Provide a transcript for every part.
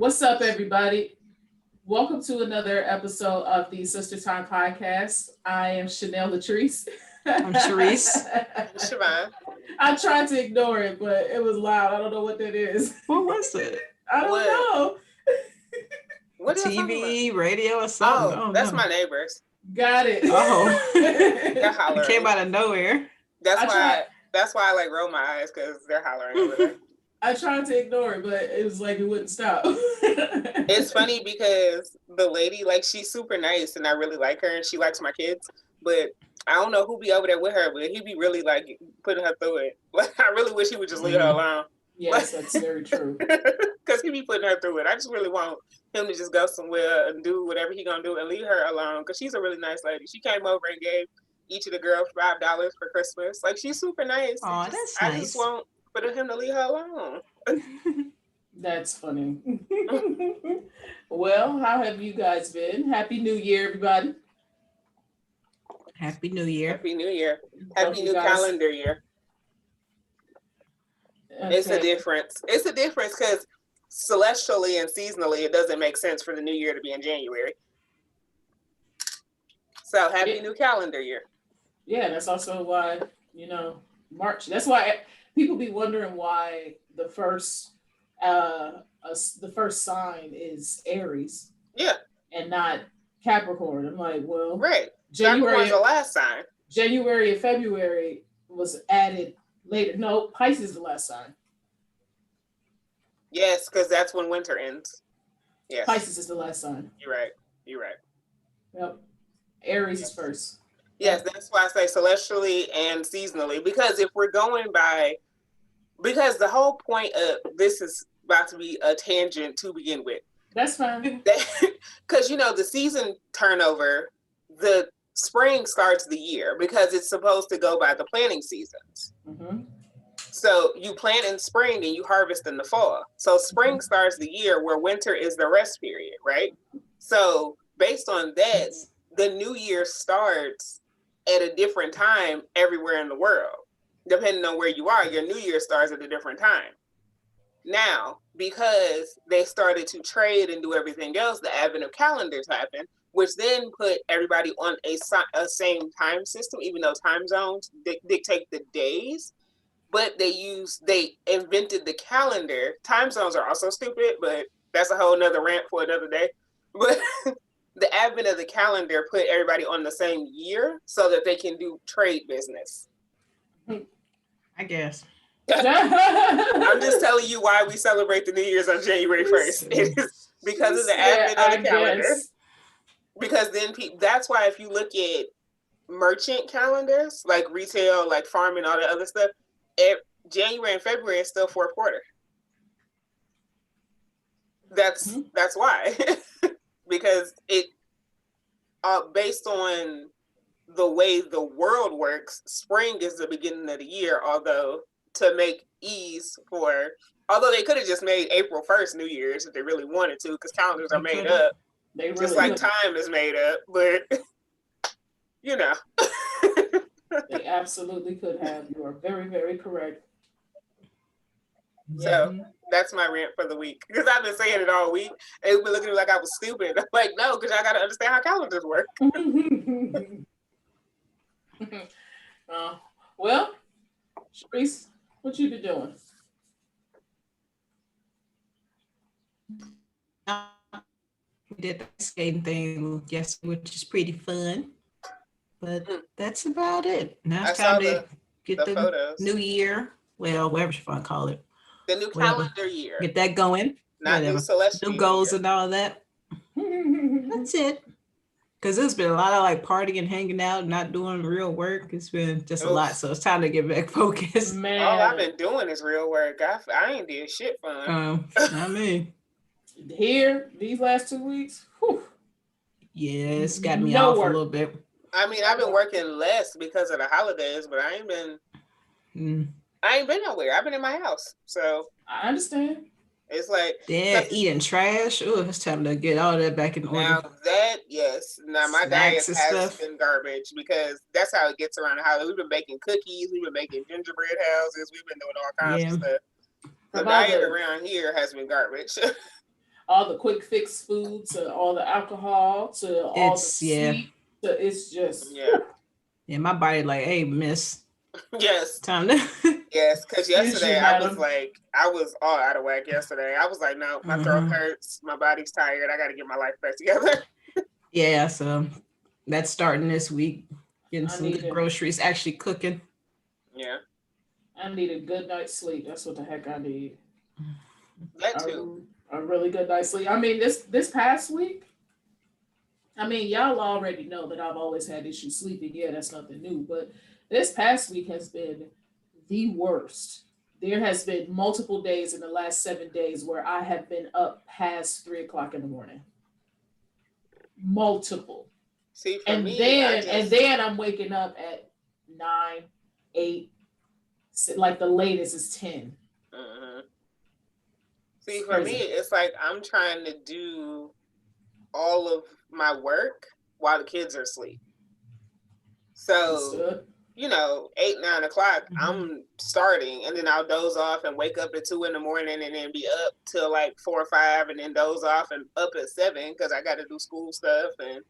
What's up, everybody? Welcome to another episode of the Sister Time Podcast. I am Chanel Latrice. I'm Sharice. Siobhan. I tried to ignore it, but it was loud. I don't know what that is. What was it? I don't know. What are you talking TV, radio, or something? about? Oh, that's my neighbors. Got it. Oh. They're hollering. It came out of nowhere. That's why I like roll my eyes because they're hollering over there. I tried to ignore it, but it was like it wouldn't stop. It's funny because the lady, like, she's super nice and I really like her and she likes my kids, but I don't know who be over there with her, but he be really like putting her through it. Like, I really wish he would just leave her alone. Yes, that's very true. Because he be putting her through it. I just really want him to just go somewhere and do whatever he gonna do and leave her alone because she's a really nice lady. She came over and gave each of the girls $5 for Christmas. Like, she's super nice. Oh, that's nice. I just want for him to leave her alone. That's funny. Well, how have you guys been? Happy New Year, everybody. Happy New Year. Happy New Year. Happy New Calendar Year. Okay. It's a difference. It's a difference because celestially and seasonally, it doesn't make sense for the new year to be in January. So happy new calendar year. Yeah, that's also why, March. That's why people be wondering why the first sign is Aries. Yeah. And not Capricorn. I'm like, well, right. January, Capricorn's the last sign. January and February was added later. No, Pisces is the last sign. Yes, because that's when winter ends. Yes. Pisces is the last sign. You're right. Yep. Aries is first. Yes, that's why I say celestially and seasonally. Because if we're going by, because the whole point of this is about to be a tangent to begin with. That's fine. Because, the season turnover, the spring starts the year because it's supposed to go by the planting seasons. Mm-hmm. So you plant in spring and you harvest in the fall. So spring starts the year where winter is the rest period, right? So based on that, the new year starts at a different time everywhere in the world. Depending on where you are, your new year starts at a different time. Now, because they started to trade and do everything else, the advent of calendars happened, which then put everybody on a same time system, even though time zones dictate the days. But they invented the calendar. Time zones are also stupid, but that's a whole nother rant for another day. But the advent of the calendar put everybody on the same year so that they can do trade business. I guess. I'm just telling you why we celebrate the New Year's on January 1st. It is because of the advent of the calendar. Guess. Because then that's why if you look at merchant calendars, like retail, like farming, all that other stuff, January and February is still fourth quarter. That's why. Because it based on the way the world works, spring is the beginning of the year, although they could have just made April 1st New Year's if they really wanted to, because calendars are made up. Just like time is made up, but They absolutely could have. You are very, very correct. So that's my rant for the week. Because I've been saying it all week. And it's been looking at me like I was stupid. I'm like, no, because I got to understand how calendars work. Well, Sharice, what you been doing? We did the skating thing yesterday, which is pretty fun. But that's about it. Now it's time to get the photos. New year. Well, whatever you want to call it. The new calendar year. Get that going. Not new celestial. New goals year. And all that. That's it. Because there's been a lot of like partying, hanging out, not doing real work. It's been just a lot. So it's time to get back focused. Man. All I've been doing is real work. I ain't did shit fun. I mean. Here, these last 2 weeks. Whew. Yeah, it's got me off a little bit. I mean, I've been working less because of the holidays, but I ain't been nowhere. I've been in my house. So I understand. It's like eating trash. Oh, it's time to get all that back in order. Now that, yes. Now my diet has been garbage because that's how it gets around the holiday. We've been baking cookies. We've been making gingerbread houses. We've been doing all kinds of stuff. The diet around here has been garbage. all the quick fix food to all the alcohol to all the sweet. It's just yeah. My body like, hey, miss. Yes. Time to. Yes, because yesterday I was all out of whack yesterday. I was like, no, my throat hurts, my body's tired. I got to get my life back together. Yeah, so that's starting this week. Getting some good groceries, actually cooking. Yeah. I need a good night's sleep. That's what the heck I need. That too. A really good night's sleep. I mean, this past week, I mean, y'all already know that I've always had issues sleeping. Yeah, that's nothing new. But this past week has been the worst. There has been multiple days in the last 7 days where I have been up past 3:00 in the morning. Multiple. See, and then I'm waking up at 9, 8. Like the latest is 10. See, for me, it's like I'm trying to do all of my work while the kids are asleep. So, 8, 9 o'clock, I'm starting, and then I'll doze off and wake up at 2 in the morning, and then be up till like 4 or 5, and then doze off and up at 7 because I got to do school stuff, and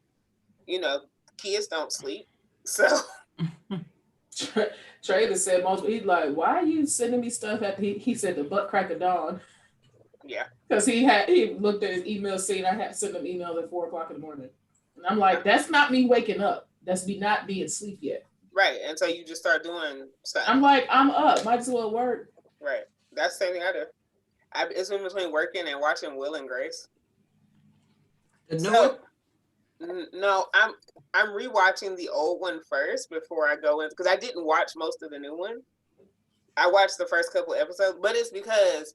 kids don't sleep. So Trader said he's like, why are you sending me stuff at he said the butt crack of dawn. Yeah. Because he looked at his email saying I had to send him emails at 4:00 in the morning. And I'm like, that's not me waking up. That's me not being asleep yet. Right. And so you just start doing stuff. I'm like, I'm up. Might as well work. Right. That's the same thing I do. It's in between working and watching Will and Grace. No, I'm rewatching the old one first before I go in, because I didn't watch most of the new one. I watched the first couple episodes, but it's because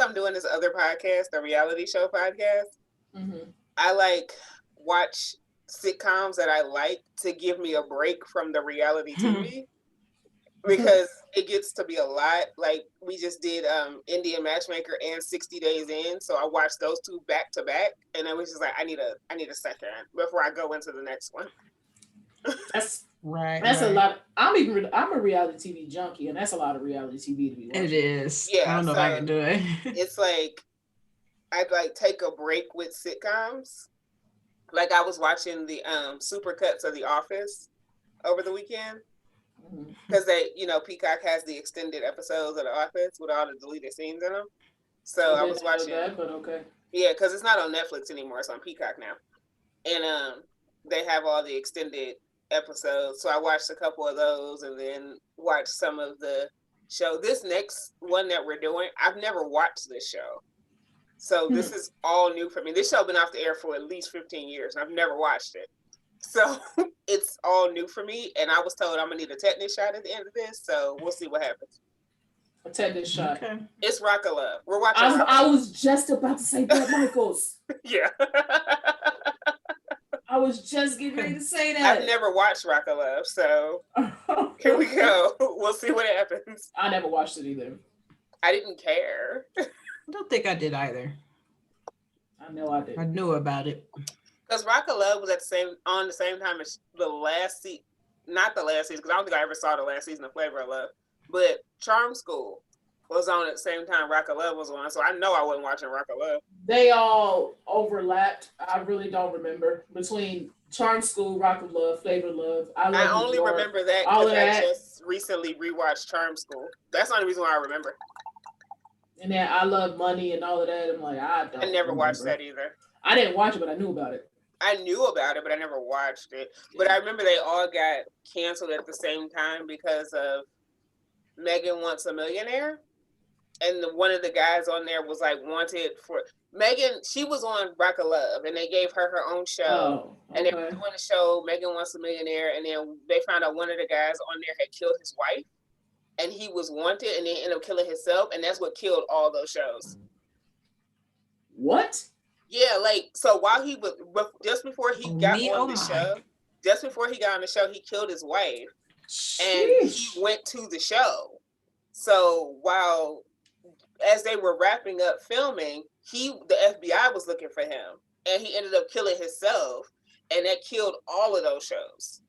I'm doing this other podcast, the reality show podcast. I watch sitcoms that I like to give me a break from the reality TV. Because it gets to be a lot. Like we just did Indian Matchmaker and 60 Days In, so I watched those two back to back, and I was just like, I need a second before I go into the next one. That's right. That's a lot. I'm a reality TV junkie, and that's a lot of reality TV to be watching. It is. Yeah, I don't know if I can do it. It's like I'd take a break with sitcoms. Like I was watching the supercuts of The Office over the weekend. Because Peacock has the extended episodes of The Office with all the deleted scenes in them. So I was watching that, but okay. Yeah, because it's not on Netflix anymore; it's on Peacock now, and they have all the extended episodes. So I watched a couple of those, and then watched some of the show. This next one that we're doing, I've never watched this show, so this is all new for me. This show been off the air for at least 15 years, and I've never watched it. So it's all new for me, and I was told I'm gonna need a tetanus shot at the end of this. So we'll see what happens. A tetanus shot. Okay. It's Rock of Love. We're watching. I was just about to say Bret Michaels. Yeah. I was just getting ready to say that. I've never watched Rock of Love, so here we go. We'll see what happens. I never watched it either. I didn't care. I don't think I did either. I know I did. I knew about it. Because Rock of Love was on the same time as the last season, not the last season, because I don't think I ever saw the last season of Flavor of Love, but Charm School was on at the same time Rock of Love was on, so I know I wasn't watching Rock of Love. They all overlapped. I really don't remember between Charm School, Rock of Love, Flavor of Love. I only remember that because I just recently rewatched Charm School. That's the only reason why I remember. And then I Love Money and all of that. I'm like, I never watched that either. I didn't watch it, but I knew about it. I knew about it, but I never watched it. But I remember they all got canceled at the same time because of Megan Wants a Millionaire. And one of the guys on there was like wanted for Megan. She was on Rock of Love, and they gave her her own show. Oh, okay. And they were doing a show, Megan Wants a Millionaire. And then they found out one of the guys on there had killed his wife, and he was wanted, and then ended up killing himself. And that's what killed all those shows. What? Yeah, so while he was just before he got on the show, he killed his wife. Sheesh. And he went to the show. So as they were wrapping up filming, the FBI was looking for him, and he ended up killing himself, and that killed all of those shows.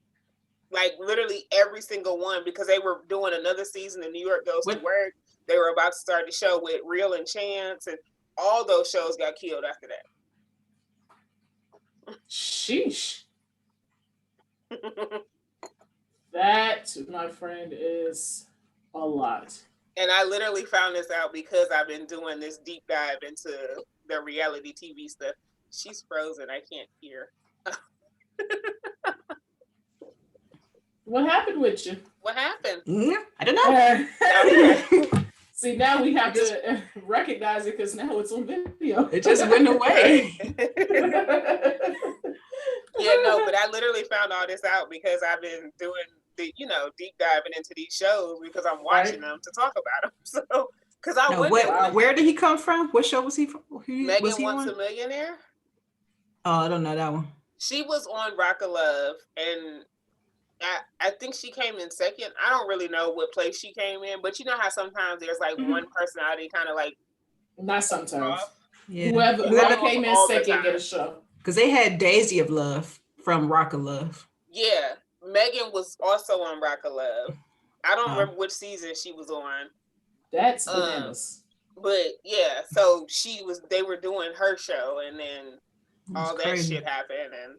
Like literally every single one, because they were doing another season of New York Goes to Work. They were about to start the show with Real and Chance, and all those shows got killed after that. Sheesh. That, my friend, is a lot. And I literally found this out because I've been doing this deep dive into the reality TV stuff. She's frozen. I can't hear. What happened with you? What happened? I don't know. See, now we have to recognize it because now it's on video. It just went away. Yeah, no, but I literally found all this out because I've been doing the, deep diving into these shows because I'm watching them to talk about them. So, because where did he come from? What show was he from? Megan Wants a Millionaire. Oh, I don't know that one. She was on Rock of Love, and I think she came in second. I don't really know what place she came in, but you know how sometimes there's like one personality kind of like. Not sometimes. Yeah. Whoever came in second get a show. Because they had Daisy of Love from Rock of Love. Yeah. Megan was also on Rock of Love. I don't remember which season she was on. That's bananas. But yeah, so they were doing her show, and then all that shit happened, and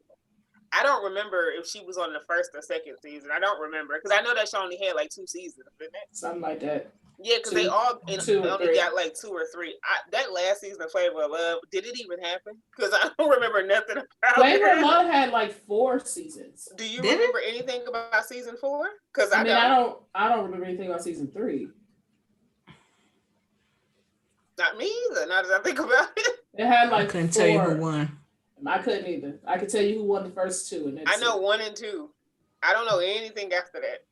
I don't remember if she was on the first or second season. I don't remember because I know that she only had like 2 seasons, didn't it? Something like that. Yeah, because they all only got like 2 or 3. That last season of Flavor of Love, did it even happen? Because I don't remember nothing about Flavor of Love had like 4 seasons. Do you remember anything about season 4? Because I don't remember anything about season 3. Not me either. Now that I think about it, it had like. I couldn't tell you who won. I couldn't either. I could tell you who won the first 2, and I know 1 and 2. I don't know anything after that.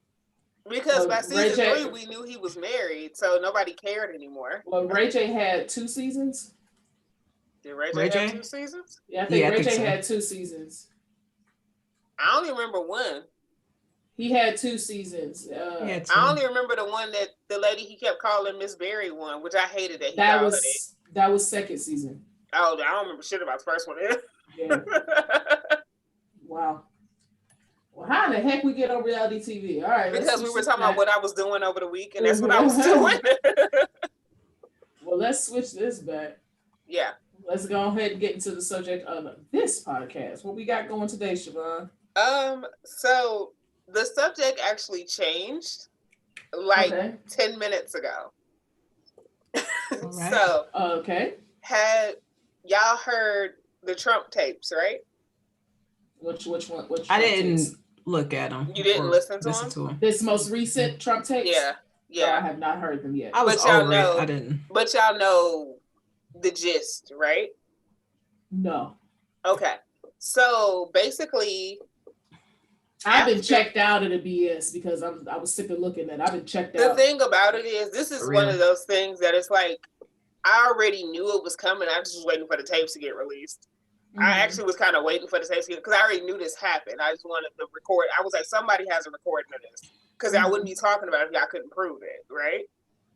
Because by season 3, we knew he was married, so nobody cared anymore. Well, Ray J had 2 seasons. Did Ray J have 2 seasons? Yeah, I think Ray J had 2 seasons. I only remember 1. He had 2 seasons. I only remember the one that the lady he kept calling Miss Berry won, which I hated that he called her that. That was second season. Oh, I don't remember shit about the first one. Yeah. Wow. Well, how in the heck we get on reality TV? All right. Because we were talking about what I was doing over the week, and that's what I was doing. Well, let's switch this back. Yeah. Let's go ahead and get into the subject of this podcast. What we got going today, Siobhan? So the subject actually changed like 10 minutes ago. Right. So had y'all heard the Trump tapes, right? Which one? Which I didn't look at them. You didn't listen to them? This most recent Trump tapes? Yeah. No, I have not heard them yet. I was over it. I didn't. But y'all know the gist, right? No. Okay. So basically, I've been checked out of the BS because I was sick of looking at it. I've been checked The out. thing about it is, this is one of those things that it's like, I already knew it was coming. I was just waiting for the tapes to get released. Mm-hmm. I actually was kind of waiting for the tapes to get, because I already knew this happened. I just wanted to record. I was like, somebody has a recording of this, because I wouldn't be talking about it if y'all couldn't prove it, right?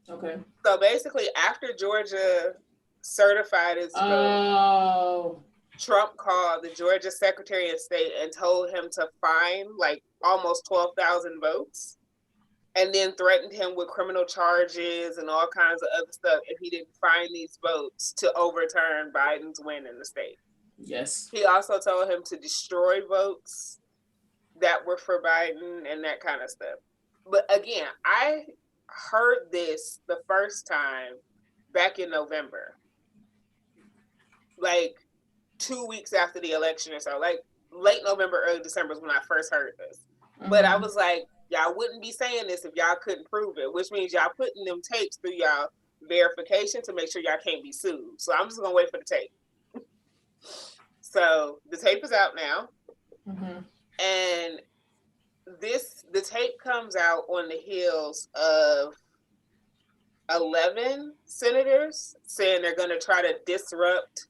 Okay. So basically, after Georgia certified its vote, Trump called the Georgia Secretary of State and told him to fine like almost 12,000 votes, and then threatened him with criminal charges and all kinds of other stuff if he didn't find these votes to overturn Biden's win in the state. Yes. He also told him to destroy votes that were for Biden and that kind of stuff. But again, I heard this the first time back in November, like 2 weeks after the election or so, like late November, early December is when I first heard this. Mm-hmm. But I was like, y'all wouldn't be saying this if y'all couldn't prove it, which means y'all putting them tapes through y'all verification to make sure y'all can't be sued. So I'm just gonna wait for the tape. So the tape is out now. Mm-hmm. And the tape comes out on the heels of 11 senators saying they're going to try to disrupt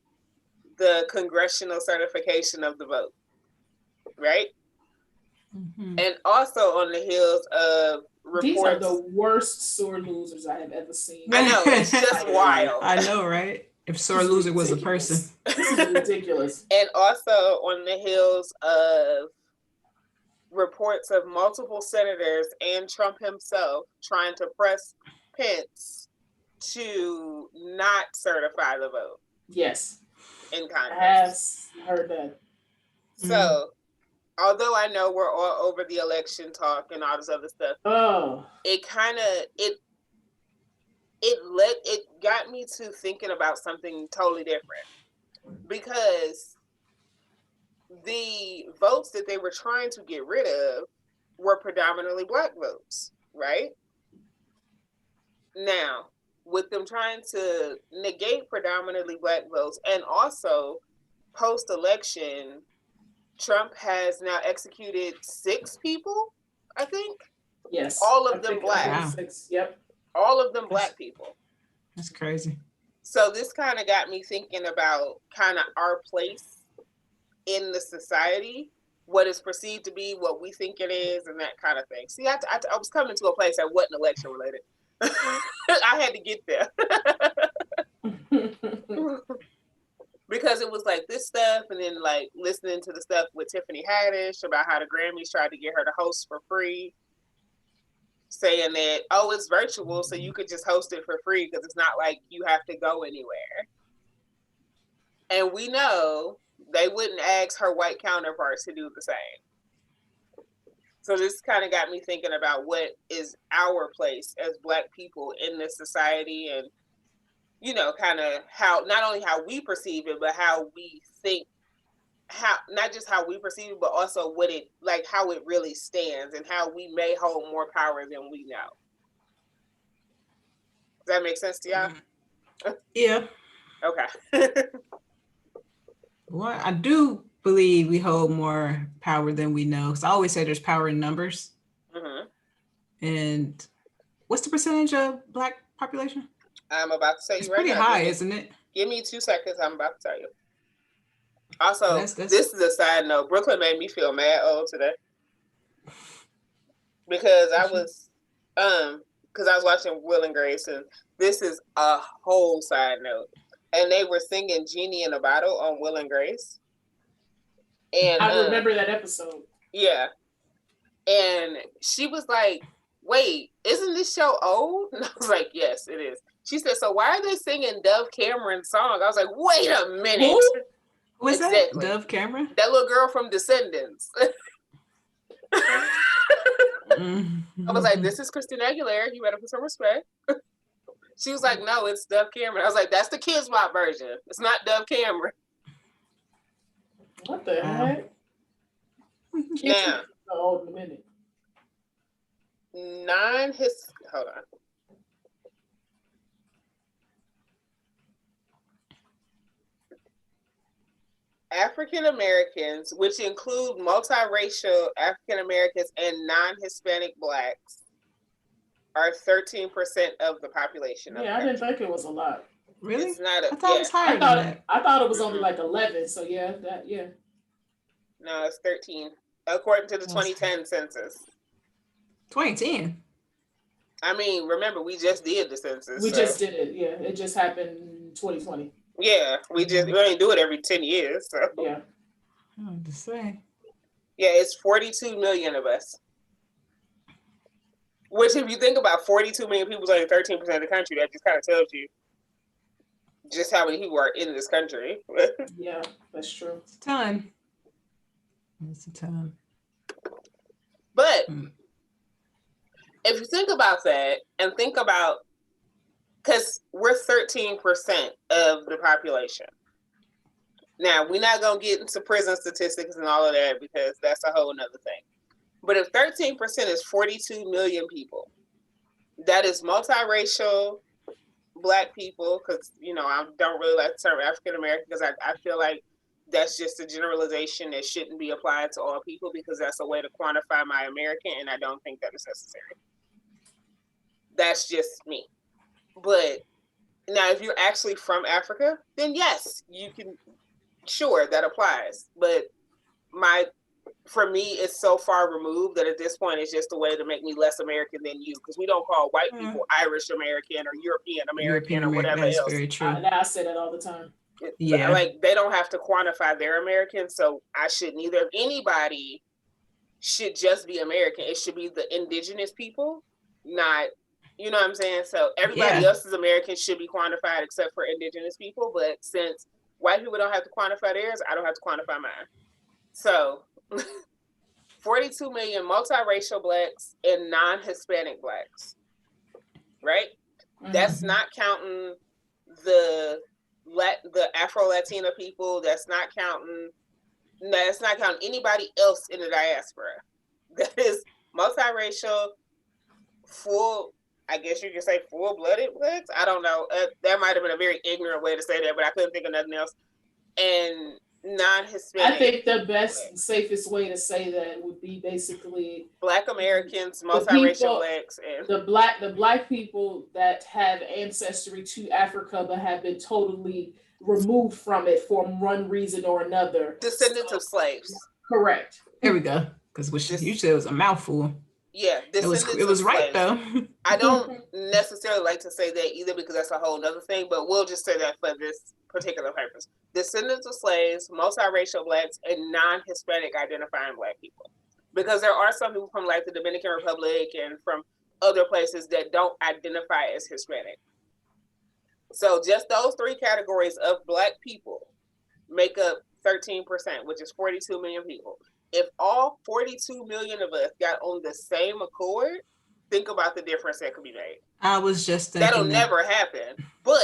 the congressional certification of the vote, right? Mm-hmm. And also on the heels of reports. These are the worst sore losers I have ever seen. I know, it's just wild. I know, right? If sore loser was a person. This is ridiculous. And also on the heels of reports of multiple senators and Trump himself trying to press Pence to not certify the vote. Yes. In Congress. I have heard that. So, although I know we're all over the election talk and all this other stuff, it kind of it got me to thinking about something totally different, because the votes that they were trying to get rid of were predominantly Black votes, right? Now, with them trying to negate predominantly Black votes, and also post-election, Trump has now executed 6 people, I think. Yes. All of them Black. Wow. 6, yep. All of them Black people. That's crazy. So this kind of got me thinking about kind of our place in the society, what is perceived to be, what we think it is, and that kind of thing. See, I was coming to a place that wasn't election related. I had to get there. Because it was like this stuff, and then like listening to the stuff with Tiffany Haddish about how the Grammys tried to get her to host for free, saying that, oh, it's virtual, so you could just host it for free because it's not like you have to go anywhere. And we know they wouldn't ask her white counterparts to do the same. So this kind of got me thinking about what is our place as Black people in this society, and you know, kind of how, not only how we perceive it, but how we think, how, not just how we perceive it, but also what it, like how it really stands, and how we may hold more power than we know. Does that make sense to y'all? Yeah. Okay. Well, I do believe we hold more power than we know. Because I always say there's power in numbers. Mm-hmm. And what's the percentage of Black population? I'm about to tell you it's right now. It's pretty high, isn't it? Give me 2 seconds. I'm about to tell you. Also, this is a side note. Brooklyn made me feel mad old today. Because I was watching Will and Grace, and this is a whole side note. And they were singing Genie in a Bottle on Will and Grace. And I remember that episode. Yeah. And she was like, wait, isn't this show old? And I was like, yes, it is. She said, so why are they singing Dove Cameron's song? I was like, wait a minute. Who was exactly. That? Dove Cameron? That little girl from Descendants. I was like, this is Christina Aguilera. You better put some respect. She was like, no, it's Dove Cameron. I was like, that's the Kids Bop version. It's not Dove Cameron. What the heck? Now, old in a minute. Hold on. African Americans, which include multiracial African Americans and non-Hispanic Blacks, are 13% of the population. Yeah, I didn't think it was a lot. Really? It's not I thought it was higher than that. I thought it was only like 11. So yeah. No, it's 13, according to the 2010 census. 2010. I mean, remember, we just did the census. We just did it. Yeah, it just happened in 2020. Yeah, we only do it every 10 years. So. Yeah. I'm just saying. Yeah, it's 42 million of us. Which, if you think about 42 million people, is only 13% of the country. That just kind of tells you just how many people are in this country. Yeah, that's true. It's a ton. It's a ton. But if you think about that, and think about, because we're 13% of the population. Now, we're not going to get into prison statistics and all of that, because that's a whole nother thing. But if 13% is 42 million people, that is multiracial Black people, because, you know, I don't really like the term African American, because I feel like that's just a generalization that shouldn't be applied to all people, because that's a way to quantify my American, and I don't think that is necessary. That's just me. But now, if you're actually from Africa, then yes, you can, sure, that applies. But for me, it's so far removed that at this point, it's just a way to make me less American than you, because we don't call white people Irish American or European American or whatever else. That's very true. I say that all the time. Yeah. Like, they don't have to quantify their American, so I shouldn't either. If anybody should just be American, it should be the indigenous people, not You know what I'm saying? So everybody else's Americans should be quantified except for indigenous people. But since white people don't have to quantify theirs, I don't have to quantify mine. So 42 million multiracial blacks and non-Hispanic blacks, right? Mm-hmm. That's not counting the Afro-Latina people. That's not counting anybody else in the diaspora. That is multiracial, I guess you could say full-blooded blacks. I don't know. That might have been a very ignorant way to say that, but I couldn't think of nothing else. And non-Hispanic. I think the best, safest way to say that would be basically Black Americans, multiracial blacks, and the black people that have ancestry to Africa but have been totally removed from it for one reason or another. Descendants of slaves. Correct. There we go. Because you said it was a mouthful. Yeah, it was right though. I don't necessarily like to say that either because that's a whole other thing, but we'll just say that for this particular purpose. Descendants of slaves, multiracial blacks, and non-Hispanic identifying black people. Because there are some people from like the Dominican Republic and from other places that don't identify as Hispanic. So just those three categories of black people make up 13%, which is 42 million people. If all 42 million of us got on the same accord, think about the difference that could be made. I was just thinking that'll never happen, but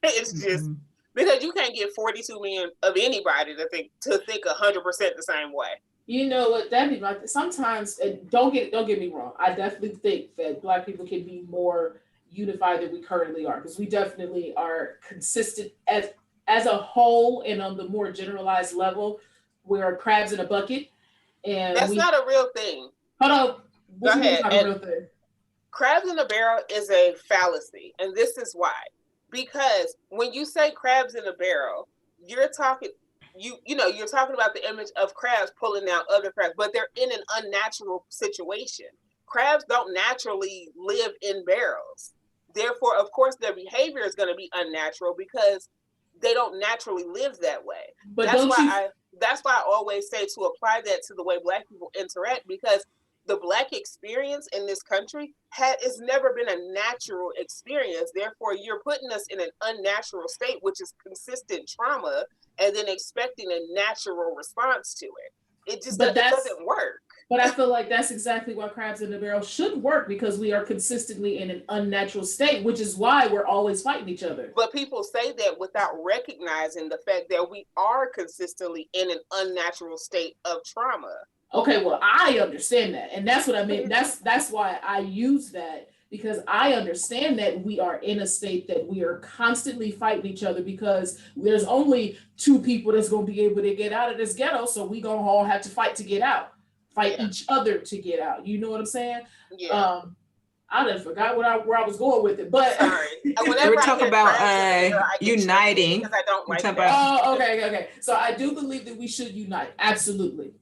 it's just because you can't get 42 million of anybody to think 100% the same way. You know what? That'd be like sometimes. And don't get me wrong. I definitely think that black people can be more unified than we currently are, because we definitely are consistent as a whole and on the more generalized level. We're crabs in a bucket, and that's not a real thing. Hold on. Go ahead. Not a real thing? Crabs in a barrel is a fallacy, and this is why. Because when you say crabs in a barrel, you're talking about the image of crabs pulling down other crabs, but they're in an unnatural situation. Crabs don't naturally live in barrels. Therefore, of course, their behavior is going to be unnatural because they don't naturally live that way. But that's why I always say to apply that to the way black people interact, because the black experience in this country has never been a natural experience. Therefore, you're putting us in an unnatural state, which is consistent trauma, and then expecting a natural response to it. It just doesn't work. But I feel like that's exactly why crabs in the barrel should work, because we are consistently in an unnatural state, which is why we're always fighting each other. But people say that without recognizing the fact that we are consistently in an unnatural state of trauma. Okay, well, I understand that. And that's what I mean. That's why I use that, because I understand that we are in a state that we are constantly fighting each other, because there's only two people that's going to be able to get out of this ghetto. So we going to all have to fight to get out. Fight each other to get out. You know what I'm saying? Yeah. I done forgot where I was going with it, but sorry. We're talking about uniting. Because I don't like that. Oh, okay. So I do believe that we should unite. Absolutely.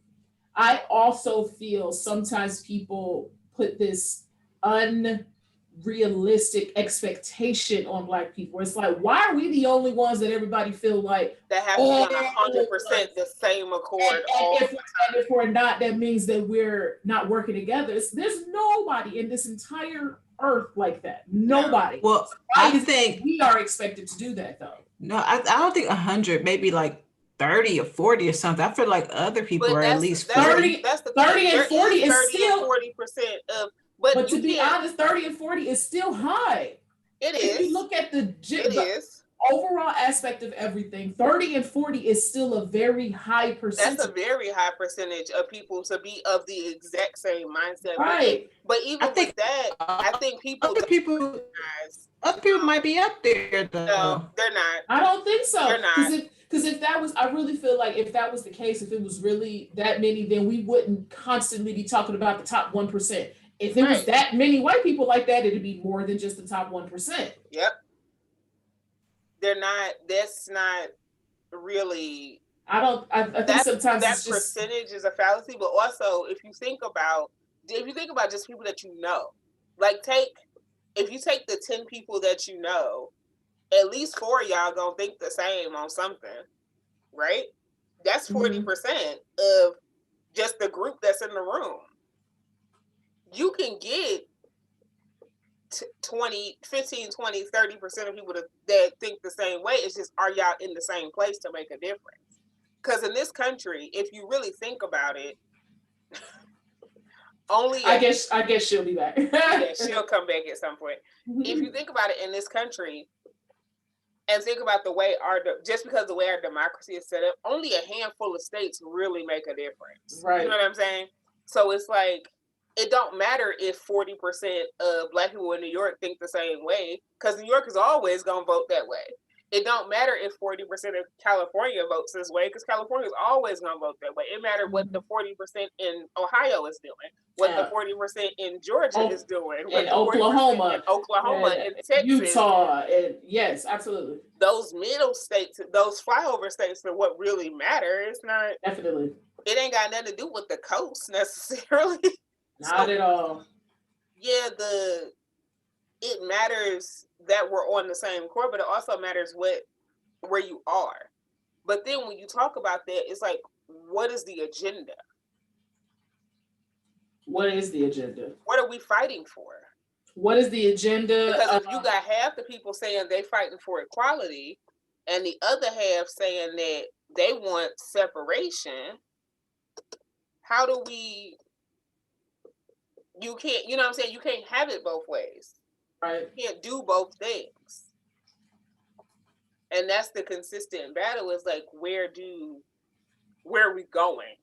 I also feel sometimes people put this unrealistic expectation on black people. It's like, why are we the only ones that everybody feel like that have to be on 100% the same accord? And if we're not, that means that we're not working together. There's nobody in this entire earth like that. Nobody. Well, I think we are expected to do that though. No, I don't think 100, maybe like 30 or 40 or something. I feel like other people are at least 40. That's the 30 and 40 is still 40% of. But to be honest, 30 and 40 is still high. It is. If you look at the overall aspect of everything, 30 and 40 is still a very high percentage. That's a very high percentage of people to be of the exact same mindset. Right. But even with that, I think other people might be up there though. No, they're not. I don't think so. They're not. Because if that was, I really feel like if that was the case, if it was really that many, then we wouldn't constantly be talking about the top 1%. If it was that many white people like that, it'd be more than just the top 1%. Yep. They're not, that's not really. I think sometimes that it's just, percentage is a fallacy, but also if you think about just people that you know, like if you take the 10 people that you know, at least 4 of y'all gonna think the same on something, right? That's 40% of just the group that's in the room. You can get 15, 20, 30% of people that think the same way. It's just, are y'all in the same place to make a difference? Because in this country, if you really think about it, I guess she'll be back. Yeah, she'll come back at some point. If you think about it, in this country, and think about the way just because the way our democracy is set up, only a handful of states really make a difference. Right. You know what I'm saying? So it's like, it don't matter if 40% of Black people in New York think the same way, because New York is always going to vote that way. It don't matter if 40% of California votes this way, because California is always going to vote that way. It matters what the 40% in Ohio is doing, what the 40% in Georgia is doing, what and the Oklahoma, and Texas, Utah, and yes, absolutely. Those middle states, those flyover states, are what really matter. It's not definitely. It ain't got nothing to do with the coast necessarily. Not at all. Yeah, it matters that we're on the same court, but it also matters where you are. But then when you talk about that, it's like, what is the agenda? What is the agenda? What are we fighting for? What is the agenda? Because if you got half the people saying they fighting for equality and the other half saying that they want separation, how do we... You can't, you know what I'm saying? You can't have it both ways. Right. You can't do both things. And that's the consistent battle, is like, where are we going?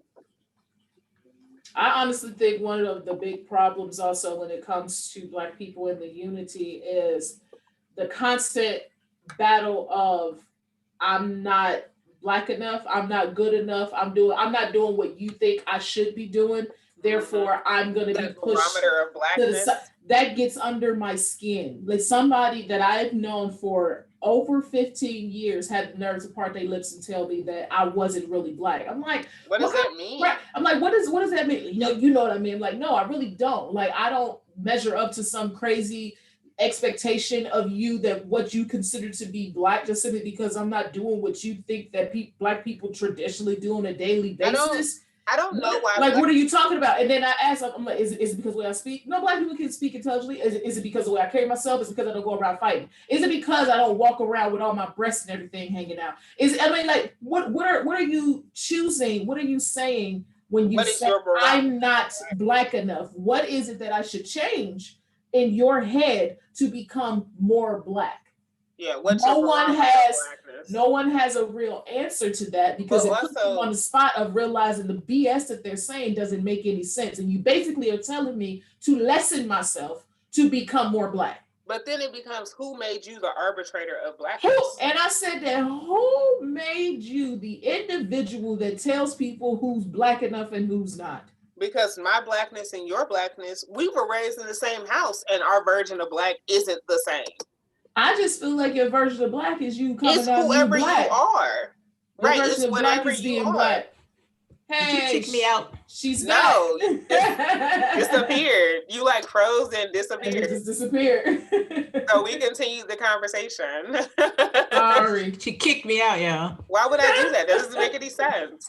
I honestly think one of the big problems also when it comes to Black people in the unity is the constant battle of, I'm not Black enough, I'm not good enough, I'm not doing what you think I should be doing. Therefore, I'm going to be pushed to the side. That gets under my skin. Like, somebody that I've known for over 15 years had the nerve to part their lips and tell me that I wasn't really Black. I'm like, what does that mean? Right. I'm like, what does that mean? You know what I mean? I'm like, no, I really don't. Like, I don't measure up to some crazy expectation of you that what you consider to be Black, just simply because I'm not doing what you think that Black people traditionally do on a daily basis. I don't know why. Like, what are you talking about? And then I ask, I'm like, is it because of the way I speak? No, Black people can speak intelligently. Is it because of the way I carry myself? Is it because I don't go around fighting? Is it because I don't walk around with all my breasts and everything hanging out? Like, what are you choosing? What are you saying when you say I'm not Black enough? What is it that I should change in your head to become more Black? Yeah, no one has a real answer to that, because it puts them on the spot of realizing the BS that they're saying doesn't make any sense. And you basically are telling me to lessen myself to become more Black. But then it becomes, who made you the arbitrator of Blackness? And I said that, who made you the individual that tells people who's Black enough and who's not? Because my Blackness and your Blackness, we were raised in the same house, and our version of Black isn't the same. I just feel like your version of Black is you coming out whoever you Black. You are. Right, it's whatever you are. Black. Hey, you kick me out. She's no, disappeared. You like froze and disappeared. And just disappeared. So we continue the conversation. Sorry, she kicked me out, yeah. Why would I do that? That doesn't make any sense.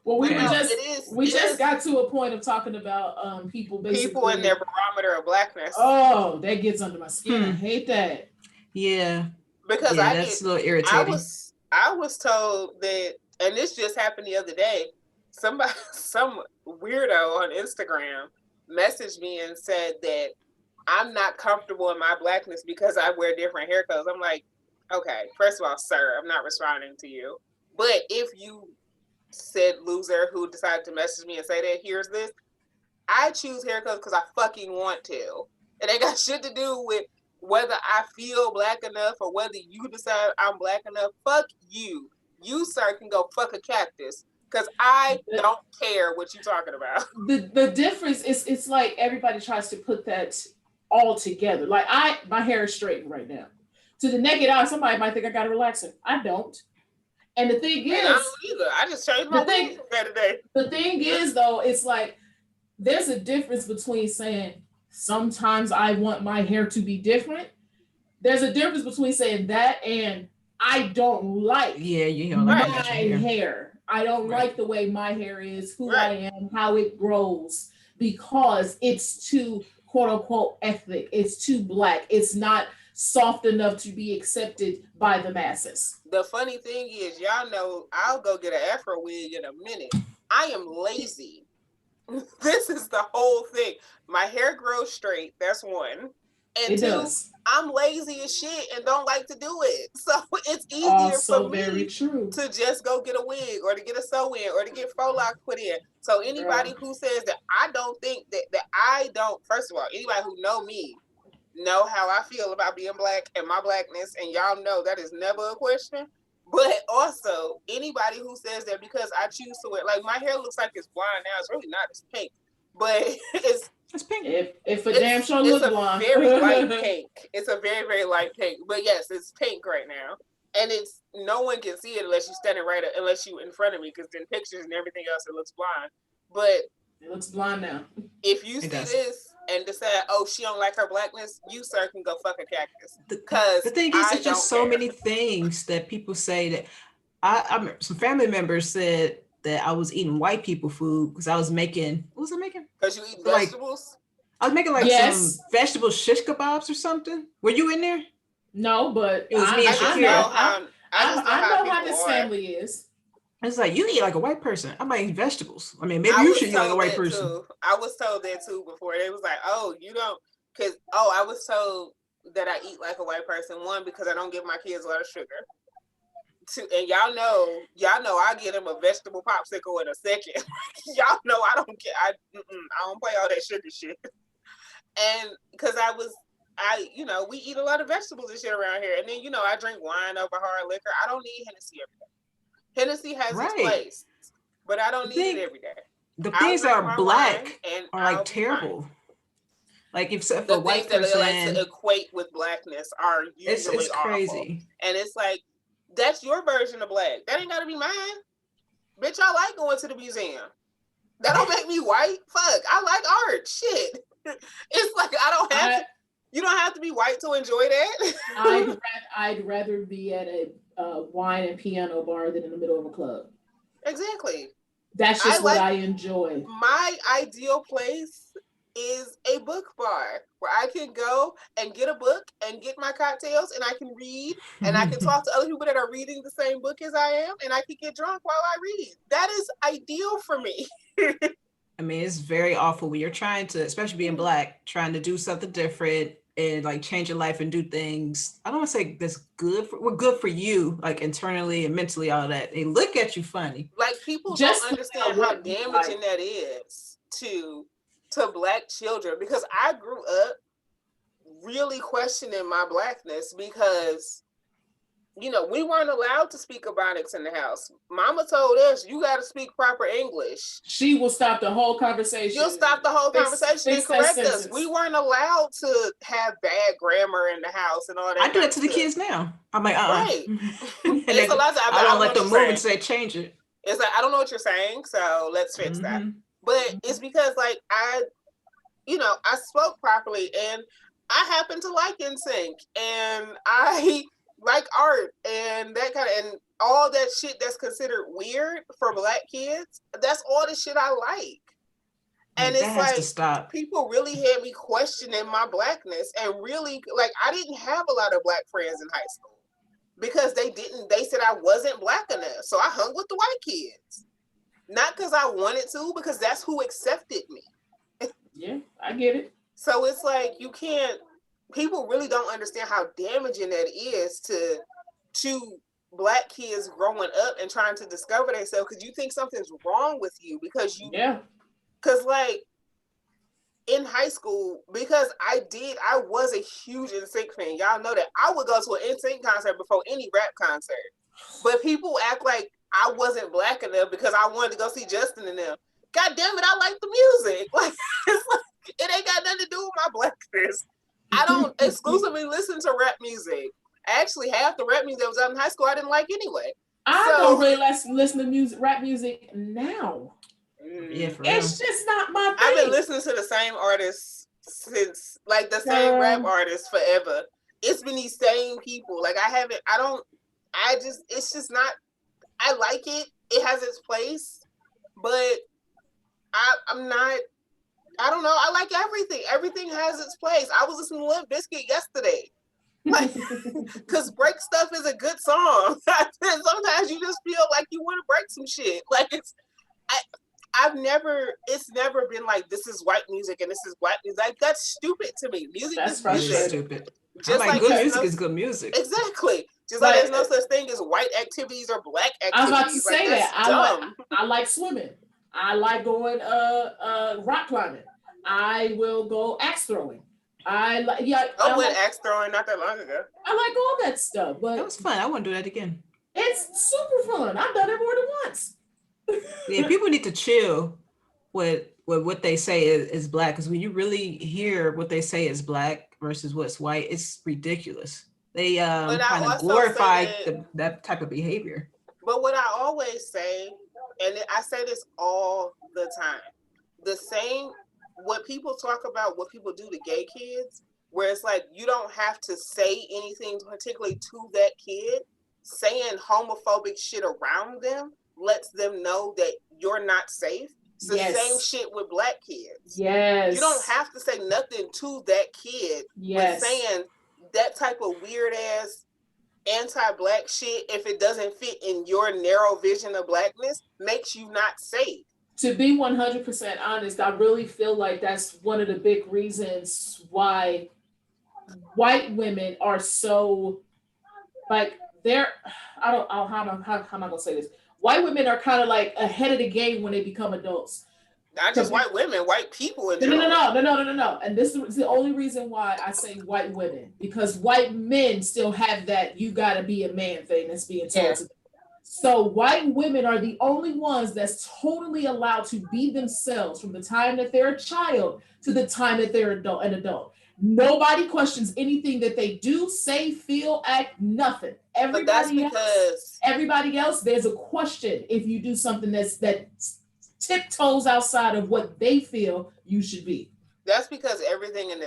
Well, we just got to a point of talking about people in their barometer of Blackness. Oh, that gets under my skin. I hate that. Yeah, because that's a little irritating. I was told that, and this just happened the other day. Some weirdo on Instagram messaged me and said that I'm not comfortable in my Blackness because I wear different hair colors. I'm like, okay, first of all, sir, I'm not responding to you. But if you said loser who decided to message me and say that, here's this. I choose hair colors because I fucking want to. It ain't got shit to do with whether I feel Black enough or whether you decide I'm Black enough. Fuck you. You, sir, can go fuck a cactus because I don't care what you're talking about. The difference is, it's like everybody tries to put that all together. Like, my hair is straightened right now. To the naked eye, somebody might think I got a relaxer. I don't. And the thing is, I don't either. I just changed my wig today. The thing is, though, it's like there's a difference between saying sometimes I want my hair to be different. There's a difference between saying that and I don't like my hair. I don't like the way my hair is, who I am, how it grows, because it's too quote unquote ethnic. It's too black. It's not soft enough to be accepted by the masses. The funny thing is, y'all know, I'll go get an Afro wig in a minute. I am lazy. This is the whole thing. My hair grows straight. That's one. And it two, does. I'm lazy as shit and don't like to do it. So it's easier Also for me very true. to just go get a wig or to get a sew-in or to get faux lock put in. So anybody who says that I don't think that I don't, first of all, anybody who know me know how I feel about being black and my blackness, and y'all know that is never a question. But also, anybody who says that because I choose to wear, like, my hair looks like it's blonde now, it's really not, it's pink. But it's pink. If a damn show look blonde. It's a very light pink. It's a very, very light pink. But yes, it's pink right now. And it's, no one can see it unless you're standing unless you in front of me, because in pictures and everything else, it looks blonde. But it looks blonde now. If you see this and decide, oh, she don't like her blackness, you, sir, can go fuck a cactus. Because the thing is, it's just so many things that people say that I some family members said that I was eating white people food because I was making, what was I making? Because you eat vegetables? I was making some vegetable shish kebabs or something. Were you in there? No, but it was me and Shakira. I know how this family is. It's like, you eat like a white person. I'm eating vegetables. I mean, maybe you should eat like a white person. Too. I was told that too before. They was like, oh, you don't, because, I was told that I eat like a white person. One, because I don't give my kids a lot of sugar. Two, and y'all know I get them a vegetable popsicle in a second. Y'all know I don't care. I don't play all that sugar shit. And because we eat a lot of vegetables and shit around here. And then, I drink wine over hard liquor. I don't need Hennessy every day. Hennessy has its place, but I don't need it every day. The things that are black are like terrible. Like if a white person, that like to equate with blackness are usually it's crazy. Awful. And it's like, that's your version of black. That ain't gotta be mine. Bitch, I like going to the museum. That don't make me white. Fuck, I like art. Shit. It's like you don't have to be white to enjoy that. I'd rather be at a wine and piano bar than in the middle of a club. Exactly. That's just what I enjoy. My ideal place is a book bar where I can go and get a book and get my cocktails and I can read and I can talk to other people that are reading the same book as I am and I can get drunk while I read. That is ideal for me. I mean, it's very awful when you're trying to, especially being black, trying to do something different and like change your life and do things. I don't want to say that's good we're good for you, like internally and mentally, all that. They look at you funny. Like people don't understand how damaging that is to black children, because I grew up really questioning my blackness because, we weren't allowed to speak Ebonics in the house. Mama told us, you got to speak proper English. She will stop the whole conversation. You'll stop the whole conversation and correct us. We weren't allowed to have bad grammar in the house and all that. I do that to the kids now. I'm like, Right. It's a lot of times I don't let them move and say, change it. It's like, I don't know what you're saying, so let's fix that. But it's because, like, I spoke properly and I happen to like NSYNC and I like art and that kind of, and all that shit that's considered weird for black kids. That's all the shit I like. And it's like, to stop. People really had me questioning my blackness and really, like, I didn't have a lot of black friends in high school because they said I wasn't black enough. So I hung with the white kids. Not because I wanted to, because that's who accepted me. Yeah, I get it. So it's like, people really don't understand how damaging that is to black kids growing up and trying to discover themselves because you think something's wrong with you because like in high school, because I was a huge NSYNC fan. Y'all know that. I would go to an NSYNC concert before any rap concert. But people act like I wasn't black enough because I wanted to go see Justin and them. God damn it, I like the music. Like, it's like, it ain't got nothing to do with my blackness. I don't exclusively listen to rap music. Actually, half the rap music that was out in high school I didn't like anyway. I don't really listen to rap music now. Yeah, for real. It's just not my thing. I've been listening to the same artists since, like, the same rap artists forever. It's been these same people. Like, it's just not, I like it. It has its place, but I'm not I don't know. I like everything. Everything has its place. I was listening to Limp Bizkit yesterday. Like, because Break Stuff is a good song. Sometimes you just feel like you want to break some shit. Like it's never been like, this is white music and this is black music. Like, that's stupid to me. Music is music. Stupid. Just like good music is good music. Exactly. Just like there's no such thing as white activities or black activities. I was about to say that. Dumb. I like swimming. I like going rock climbing. I will go axe throwing. I went axe throwing not that long ago. I like all that stuff, but that was fun. I want to do that again. It's super fun. I've done it more than once. Yeah, people need to chill with what they say is black, because when you really hear what they say is black versus what's white, it's ridiculous. They kind of glorify that type of behavior. But what I always say, and I say this all the time, the same, what people talk about, what people do to gay kids, where it's like, you don't have to say anything particularly to that kid. Saying homophobic shit around them lets them know that you're not safe. It's the same shit with black kids. Yes. You don't have to say nothing to that kid. But saying that type of weird ass anti-black shit, if it doesn't fit in your narrow vision of blackness, makes you not safe. To be 100% honest, I really feel like that's one of the big reasons why white women are so, like, how am I gonna say this? White women are kind of like ahead of the game when they become adults. Not just white women, white people in general. No. And this is the only reason why I say white women, because white men still have that "you gotta be a man" thing that's being told to them. So white women are the only ones that's totally allowed to be themselves from the time that they're a child to the time that they're an adult. Nobody questions anything that they do, say, feel, act, nothing. Everybody else, there's a question if you do something that tiptoes outside of what they feel you should be. That's because everything in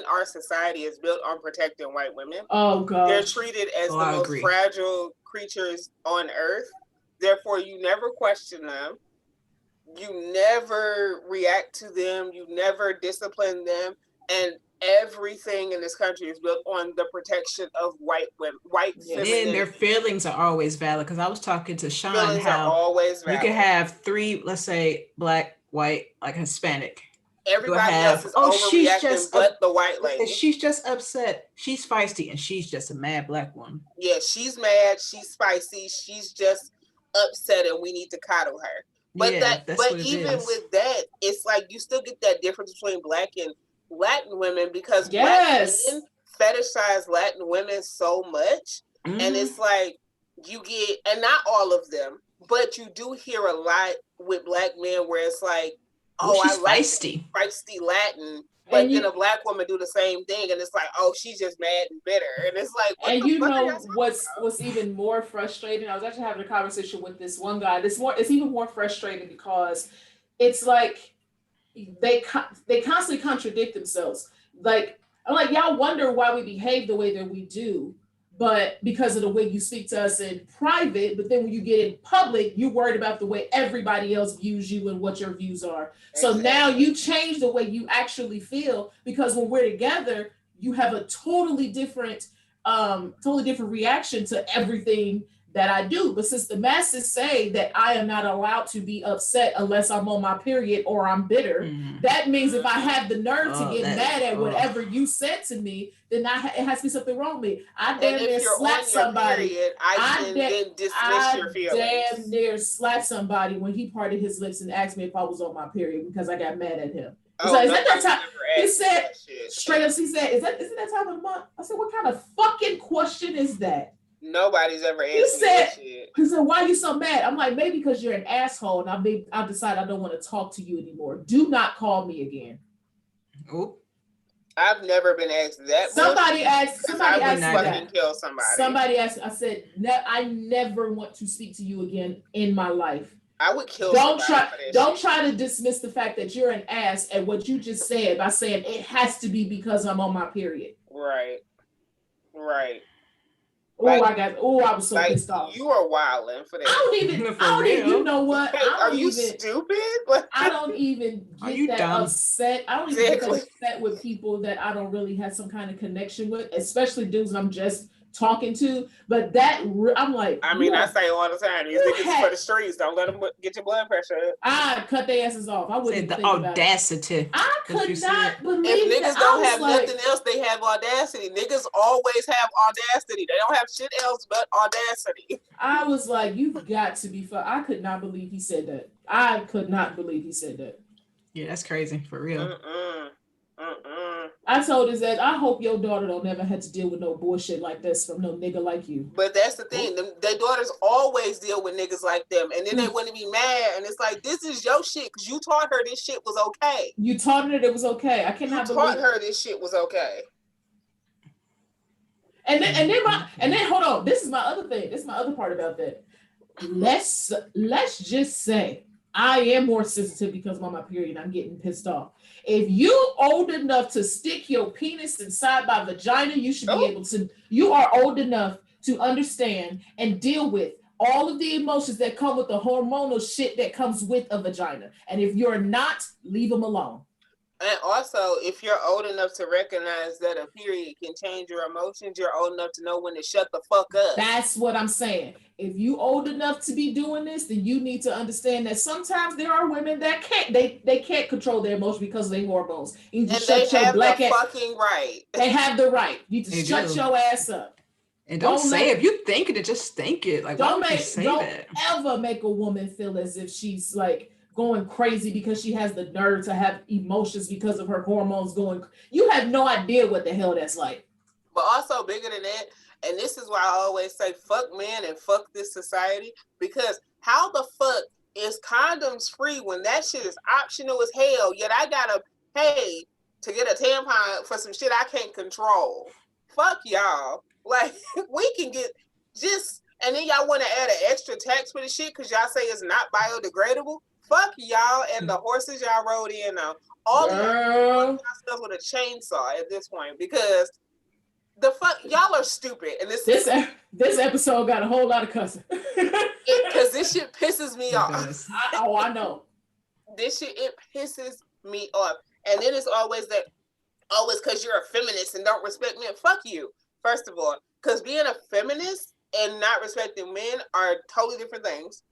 our society is built on protecting white women. Oh God. They're treated as the most fragile creatures on earth. Therefore, you never question them. You never react to them. You never discipline them. And everything in this country is built on the protection of white women, and their feelings are always valid. Because I was talking to Sean how always valid. You can have three, let's say, black, white, like Hispanic. Everybody else is overreacting, but the white lady. She's just upset. She's feisty, and she's just a mad black woman. Yeah, she's mad. She's spicy. She's just upset, and we need to coddle her. But even with that, it's like you still get that difference between black and Latin women, because black men fetishize Latin women so much, and it's like you get, and not all of them, but you do hear a lot with black men where it's like, she's I like feisty Latin, but then a black woman do the same thing, and it's like, she's just mad and bitter, and it's like, and you know what's even more frustrating? I was actually having a conversation with this one guy. It's even more frustrating because it's like they constantly contradict themselves. Like, I'm like, y'all wonder why we behave the way that we do, but because of the way you speak to us in private, but then when you get in public, you're worried about the way everybody else views you and what your views are. So now you change the way you actually feel, because when we're together, you have a totally different reaction to everything that I do. But since the masses say that I am not allowed to be upset unless I'm on my period or I'm bitter, that means if I have the nerve to get mad at whatever you said to me, then it has to be something wrong with me. I damn near slap somebody. Period, I dismiss your feelings. Damn near slap somebody when he parted his lips and asked me if I was on my period because I got mad at him. Is that time? He said straight up. He said, "Isn't that time of the month?" I said, "What kind of fucking question is that?" Nobody's ever answered that shit. He said, "Why are you so mad?" I'm like, "Maybe because you're an asshole, and I've decided I don't want to talk to you anymore. Do not call me again." Oh, I've never been asked that. Somebody asked me that. Kill somebody. Somebody asked. I said, "I never want to speak to you again in my life." I would kill somebody. Don't try to dismiss the fact that you're an ass at what you just said by saying it has to be because I'm on my period. Right. I was so pissed off. You are wilding for that. You know what? Are you stupid? I don't even get that upset. I don't even get that upset with people that I don't really have some kind of connection with, especially dudes I'm just talking to. But I'm like, I mean, I say all the time, these niggas for the streets. Don't let them get your blood pressure up. I cut their asses off. I wouldn't think the audacity. I could not believe if niggas don't have nothing else, they have audacity. Niggas always have audacity. They don't have shit else but audacity. I was like, you've got to be fun. I could not believe he said that. I could not believe he said that. Yeah, that's crazy for real. I told his that I hope your daughter don't ever have to deal with no bullshit like this from no nigga like you. But that's the thing. Their daughters always deal with niggas like them. And then they want to be mad. And it's like, this is your shit because you taught her this shit was okay. You taught her that it was okay. I cannot believe you taught her this shit was okay. And then hold on. This is my other thing. This is my other part about that. Let's just say I am more sensitive because I'm on my period. I'm getting pissed off. If you old enough to stick your penis inside my vagina, you should be able to. You are old enough to understand and deal with all of the emotions that come with the hormonal shit that comes with a vagina. And if you're not, leave them alone. And also, if you're old enough to recognize that a period can change your emotions, you're old enough to know when to shut the fuck up. That's what I'm saying. If you old enough to be doing this, then you need to understand that sometimes there are women that can't. They can't control their emotions because of their hormones. You and they have the fucking right. They have the right. You just shut your ass up. And don't say it. If you think it, just think it. Like, don't ever make a woman feel as if she's like going crazy because she has the nerve to have emotions because of her hormones going. You have no idea what the hell that's like. But also bigger than that, and this is why I always say fuck men and fuck this society, because how the fuck is condoms free when that shit is optional as hell, yet I gotta pay to get a tampon for some shit I can't control? Fuck y'all. Like, we can get just, and then y'all want to add an extra tax for the shit because y'all say it's not biodegradable? Fuck y'all and the horses y'all rode in on. All of y'all with a chainsaw at this point because the fuck y'all are stupid. And this episode got a whole lot of cussing. Because this shit pisses me off. I know. This shit, it pisses me off. And then it's always because you're a feminist and don't respect men. Fuck you, first of all. Because being a feminist and not respecting men are totally different things.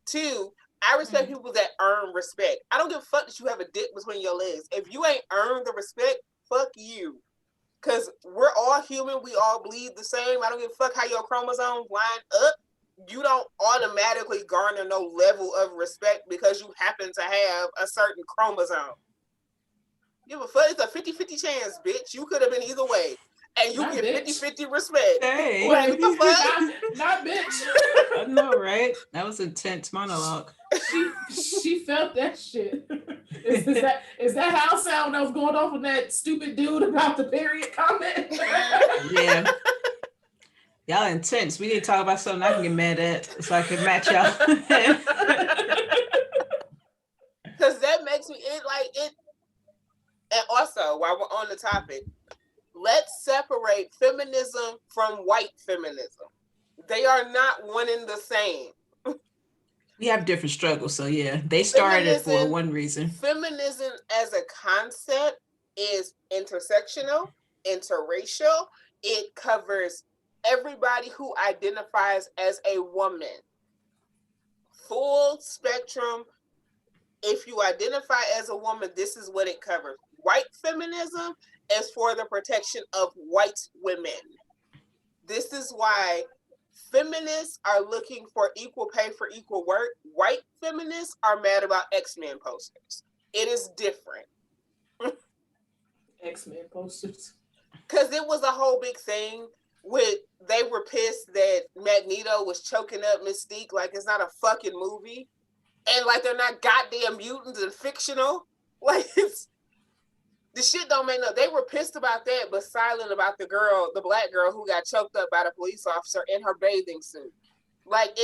Two, I respect people that earn respect. I don't give a fuck that you have a dick between your legs. If you ain't earned the respect, fuck you. Because we're all human. We all bleed the same. I don't give a fuck how your chromosomes line up. You don't automatically garner no level of respect because you happen to have a certain chromosome. Give a fuck. It's a 50-50 chance, bitch. You could have been either way. And you not get 50-50 respect. Hey. What the fuck? Not bitch. I know, right? That was intense monologue. She felt that shit. Is that how I sound when I was going off with that stupid dude about the period comment? Yeah. Y'all intense. We need to talk about something I can get mad at so I can match y'all. Because that makes me, it. And also, while we're on the topic, let's separate feminism from white feminism. They are not one and the same. We have different struggles, so yeah, they started for one reason. Feminism as a concept is intersectional, interracial. It covers everybody who identifies as a woman. Full spectrum. If you identify as a woman, this is what it covers. White feminism is for the protection of white women. This is why feminists are looking for equal pay for equal work. White feminists are mad about X-Men posters. It is different. X-Men posters. Because it was a whole big thing with, they were pissed that Magneto was choking up Mystique like it's not a fucking movie. And like they're not goddamn mutants and fictional. Like it's, the shit don't make no. They were pissed about that, but silent about the black girl who got choked up by the police officer in her bathing suit. Like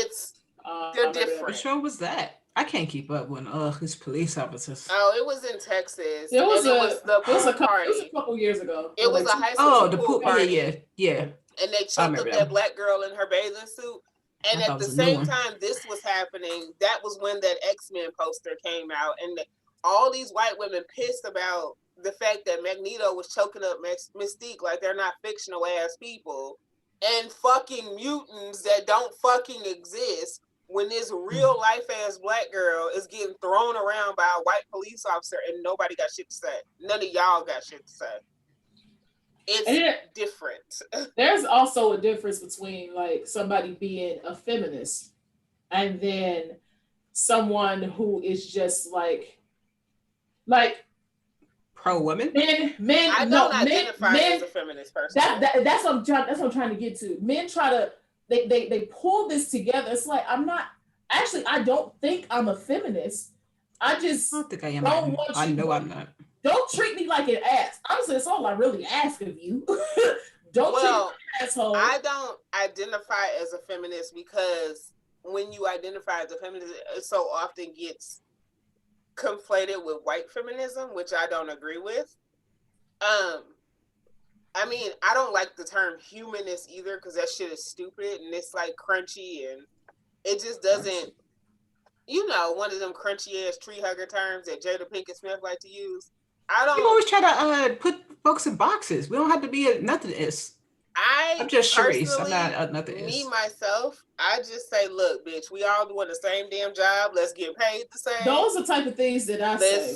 they're different. Which one was that? I can't keep up with these police officers. Oh, it was in Texas. It was a couple years ago. It was a high school the pool party. Yeah. and they choked up that black girl in her bathing suit. And at the same time this was happening, that was when that X-Men poster came out, and all these white women pissed about the fact that Magneto was choking up Mystique like they're not fictional ass people and fucking mutants that don't fucking exist, when this real life ass black girl is getting thrown around by a white police officer and nobody got shit to say. None of y'all got shit to say. It's different. There's also a difference between like somebody being a feminist and then someone who is just like pro-woman. Men. I don't identify as a feminist person. That's what I'm trying to get to. Men try to they pull this together. It's like I don't think I'm a feminist. I don't think I am. I'm not. Don't treat me like an ass. Honestly, that's all I really ask of you. Don't treat me like an asshole. I don't identify as a feminist because when you identify as a feminist, it so often gets conflated with white feminism, which I don't agree with. I mean, I don't like the term humanist either because that shit is stupid and it's like crunchy and it just doesn't, one of them crunchy ass tree hugger terms that Jada Pinkett Smith like to use. You always try to put folks in boxes. We don't have to be a nothing is. I'm just Sharice. I'm not nothing is. Me, myself, I just say, look, bitch, we all doing the same damn job. Let's get paid the same. Those are the type of things that I say.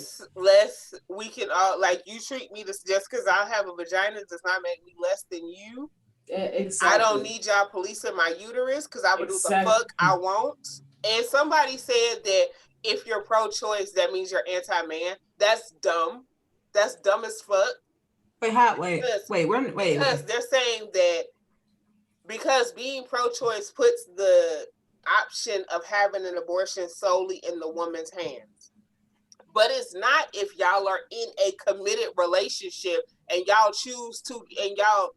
We can all, like, you treat me just because I have a vagina does not make me less than you. Exactly. I don't need y'all policing my uterus because I would do the fuck I want. And somebody said that if you're pro-choice, that means you're anti-man. That's dumb. That's dumb as fuck. Wait. Because they're saying that because being pro-choice puts the option of having an abortion solely in the woman's hands. But it's not if y'all are in a committed relationship and y'all choose to, and y'all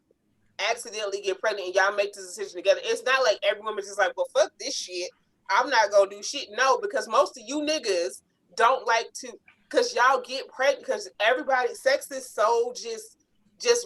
accidentally get pregnant and y'all make this decision together. It's not like every woman's just like, well, fuck this shit. I'm not gonna do shit. No, because most of you niggas don't like to, because y'all get pregnant, because sex is so just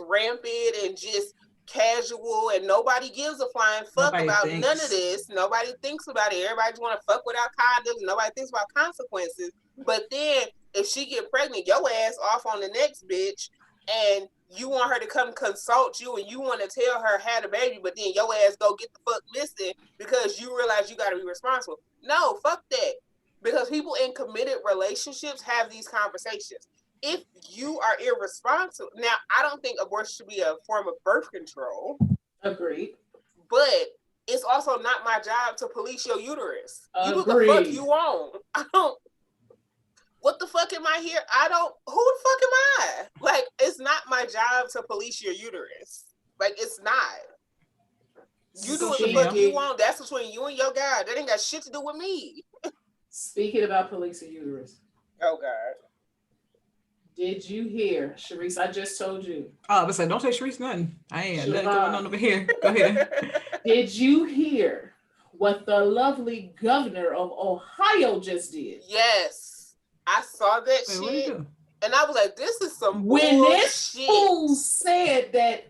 rampant and just casual, and nobody gives a flying fuck about none of this. Nobody thinks about it. Everybody just want to fuck without condoms. Nobody thinks about consequences. But then if she get pregnant, your ass off on the next bitch, and you want her to come consult you, and you want to tell her had a baby, but then your ass go get the fuck missing because you realize you got to be responsible. No, fuck that. Because people in committed relationships have these conversations. If you are irresponsible, now I don't think abortion should be a form of birth control. Agreed. But it's also not my job to police your uterus. You do the fuck you want. What the fuck am I here? Who the fuck am I? Like, it's not my job to police your uterus. Like, it's not. You do what the fuck you want. That's between you and your guy. That ain't got shit to do with me. Speaking about policing uterus. Oh, God. Did you hear, Sharice? I just told you. Oh, but don't say Sharice nothing. I ain't nothing going on over here. Go ahead. Did you hear what the lovely governor of Ohio just did? Yes. I saw that shit. And I was like, this is some bullshit. When this fool said that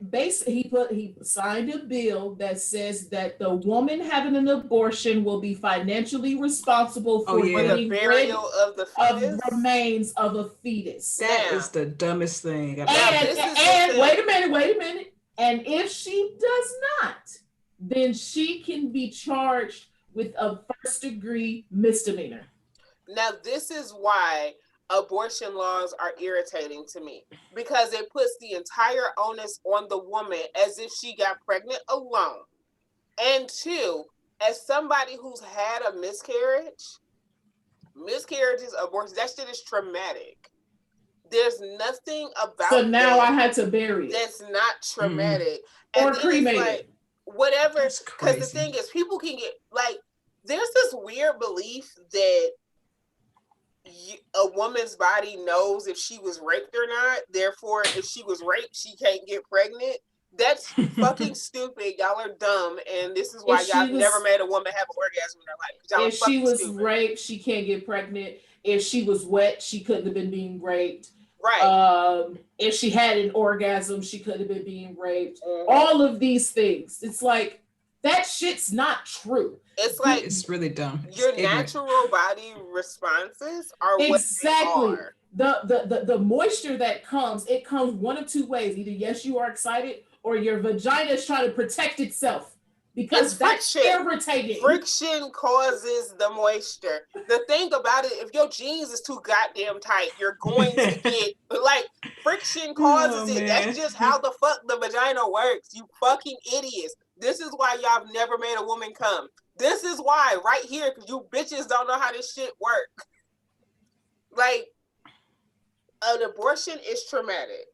he signed a bill that says that the woman having an abortion will be financially responsible for the burial of the fetus? Of remains of a fetus. That is the dumbest thing. And wait a minute. And if she does not, then she can be charged with a first-degree misdemeanor. Now, this is why abortion laws are irritating to me, because it puts the entire onus on the woman as if she got pregnant alone. And two, as somebody who's had a miscarriages, abortions, that shit is traumatic. There's nothing about so now I had to bury it. That's not traumatic. Or cremate it. Whatever, because the thing is, people can get, like, there's this weird belief that a woman's body knows if she was raped or not. Therefore, if she was raped, she can't get pregnant. That's fucking stupid. Y'all are dumb, and this is why y'all never made a woman have an orgasm in her life. If she was raped, she can't get pregnant. If she was wet, she couldn't have been being raped. Right. If she had an orgasm, she could have been being raped. All of these things. It's like that shit's not true. It's like it's really dumb. Your natural body responses are exactly what they are. The moisture that comes, it comes one of two ways. Either yes, you are excited, or your vagina is trying to protect itself. Because that's irritating. Friction causes the moisture. The thing about it, if your jeans is too goddamn tight, you're going to get like friction causes it. Man. That's just how the fuck the vagina works. You fucking idiots. This is why y'all have never made a woman come. This is why, right here, because you bitches don't know how this shit work. Like, an abortion is traumatic,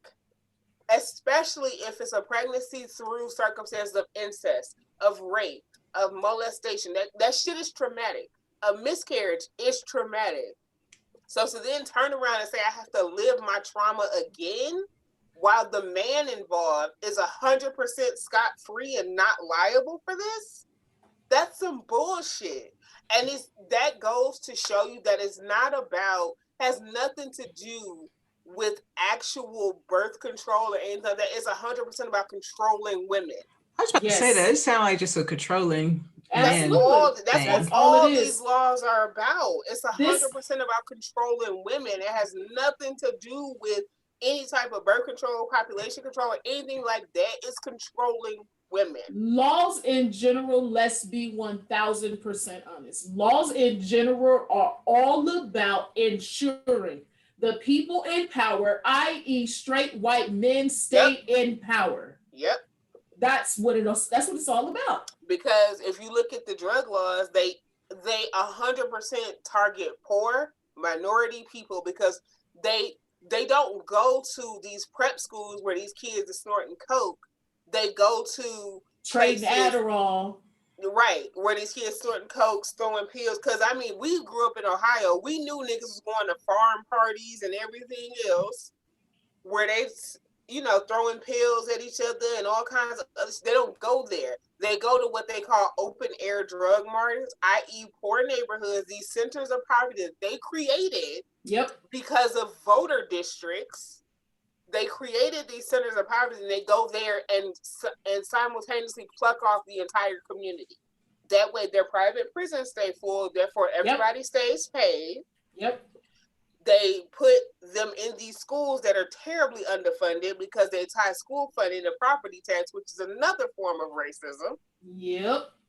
especially if it's a pregnancy through circumstances of incest, of rape, of molestation. That shit is traumatic. A miscarriage is traumatic. So to then turn around and say I have to live my trauma again while the man involved is 100% scot-free and not liable for this, that's some bullshit. And that goes to show you that it's not about, has nothing to do with actual birth control or anything like that. It's 100% about controlling women. I was about to say that. It sounds like just a controlling That's what all these laws are about. It's 100% about controlling women. It has nothing to do with any type of birth control, population control, or anything like that. It's controlling women. Laws in general, let's be 1000% honest. Laws in general are all about ensuring the people in power, i.e., straight white men, stay in power. Yep. That's what it's all about. Because if you look at the drug laws, they 100% target poor, minority people, because they don't go to these prep schools where these kids are snorting coke. They go to trading Adderall. Right, where these kids snorting cokes, throwing pills. Because, I mean, we grew up in Ohio. We knew niggas was going to farm parties and everything else where they, throwing pills at each other and all kinds of other. They don't go there. They go to what they call open air drug markets, i.e. poor neighborhoods, these centers of poverty that they created because of voter districts. They created these centers of poverty and they go there and simultaneously pluck off the entire community. That way their private prisons stay full, therefore everybody stays paid. They put them in these schools that are terribly underfunded because they tie school funding to property tax, which is another form of racism.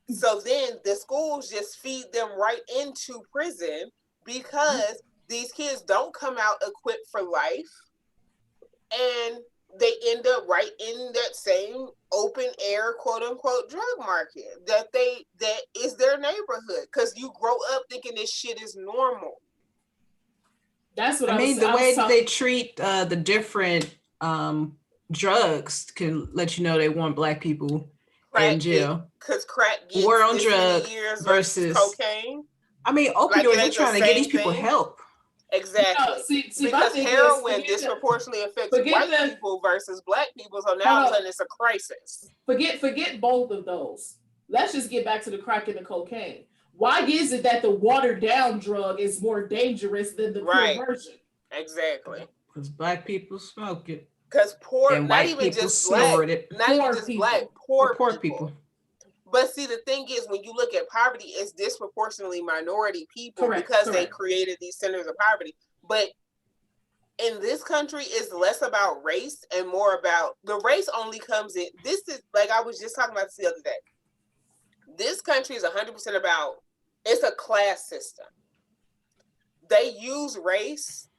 So then the schools just feed them right into prison because these kids don't come out equipped for life. And they end up right in that same open air, quote unquote, drug market that is their neighborhood. Because you grow up thinking this shit is normal. That's what I mean. The way that they treat the different drugs can let you know they want Black people in jail. Because crack gets war on drugs versus cocaine. I mean, opioids. They're trying to get these people help. Exactly. Because heroin disproportionately affects white people versus Black people. So now all of a sudden it's a crisis. Forget both of those. Let's just get back to the crack and the cocaine. Why is it that the watered down drug is more dangerous than the pure version? Exactly. Because Black people smoke it. Because poor, and not white even people just Black, it. not even just people. Black, poor people. But see, the thing is, when you look at poverty, it's disproportionately minority people because they created these centers of poverty. But in this country, it's less about race and more about the race only comes in. This is like I was just talking about this the other day. This country is 100% about, it's a class system. They use race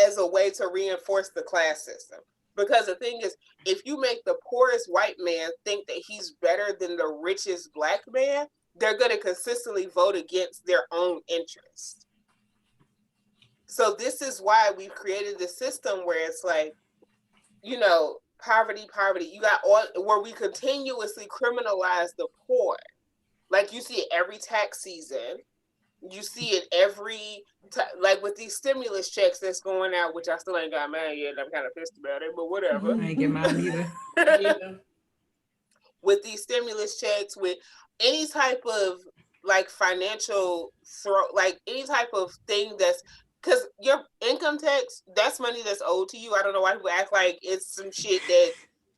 as a way to reinforce the class system. Because the thing is, if you make the poorest white man think that he's better than the richest Black man, they're going to consistently vote against their own interest. So this is why we've created this system where it's like, poverty. You got all where we continuously criminalize the poor. Like you see it every tax season. You see it every like with these stimulus checks that's going out, which I still ain't got mine yet. I'm kind of pissed about it, but whatever. I ain't get mine either. With these stimulus checks, with any type of like financial like any type of thing that's because your income tax, that's money that's owed to you. I don't know why people act like it's some shit that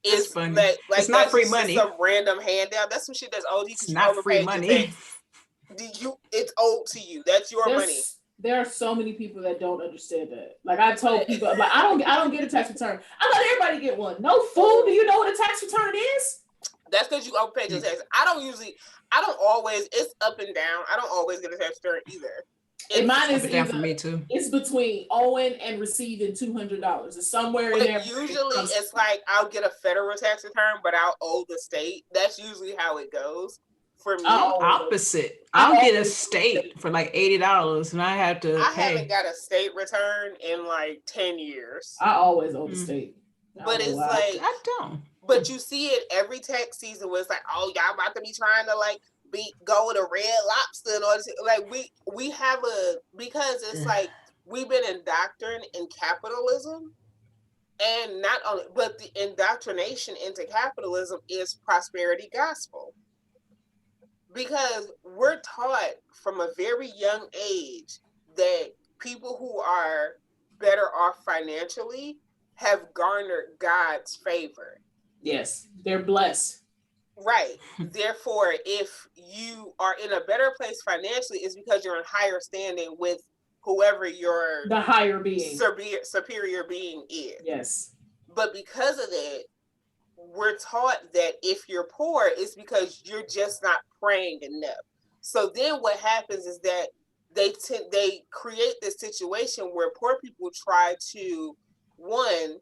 is like it's not free just money. Some random handout. That's some shit that's owed to you It's because you not free overpaid your money. tax. It's owed to you. That's your money. There are so many people that don't understand that. Like I told people, like I don't get a tax return. I let everybody get one. No fool. Do you know what a tax return is? That's because you overpaid your tax. I don't always. It's up and down. I don't always get a tax return either. And mine is down for me too. It's between owing and receiving $200. It's somewhere in there. Usually, it's like I'll get a federal tax return, but I'll owe the state. That's usually how it goes. For me, opposite. I'll get a state for like $80, and I have to. I haven't got a state return in like 10 years. I always owe the state, but it's like I don't. But you see it every tax season where it's like, oh, y'all about to be trying to like go to Red Lobster and all this. Like we have because it's like we've been indoctrinated in capitalism, and not only, but the indoctrination into capitalism is prosperity gospel. Because we're taught from a very young age that people who are better off financially have garnered God's favor. Yes, they're blessed. Right. Therefore, if you are in a better place financially, it's because you're in higher standing with whoever the higher being, superior being is. Yes. But because of that, we're taught that if you're poor, it's because you're just not praying enough. So then what happens is that they create this situation where poor people try to, one,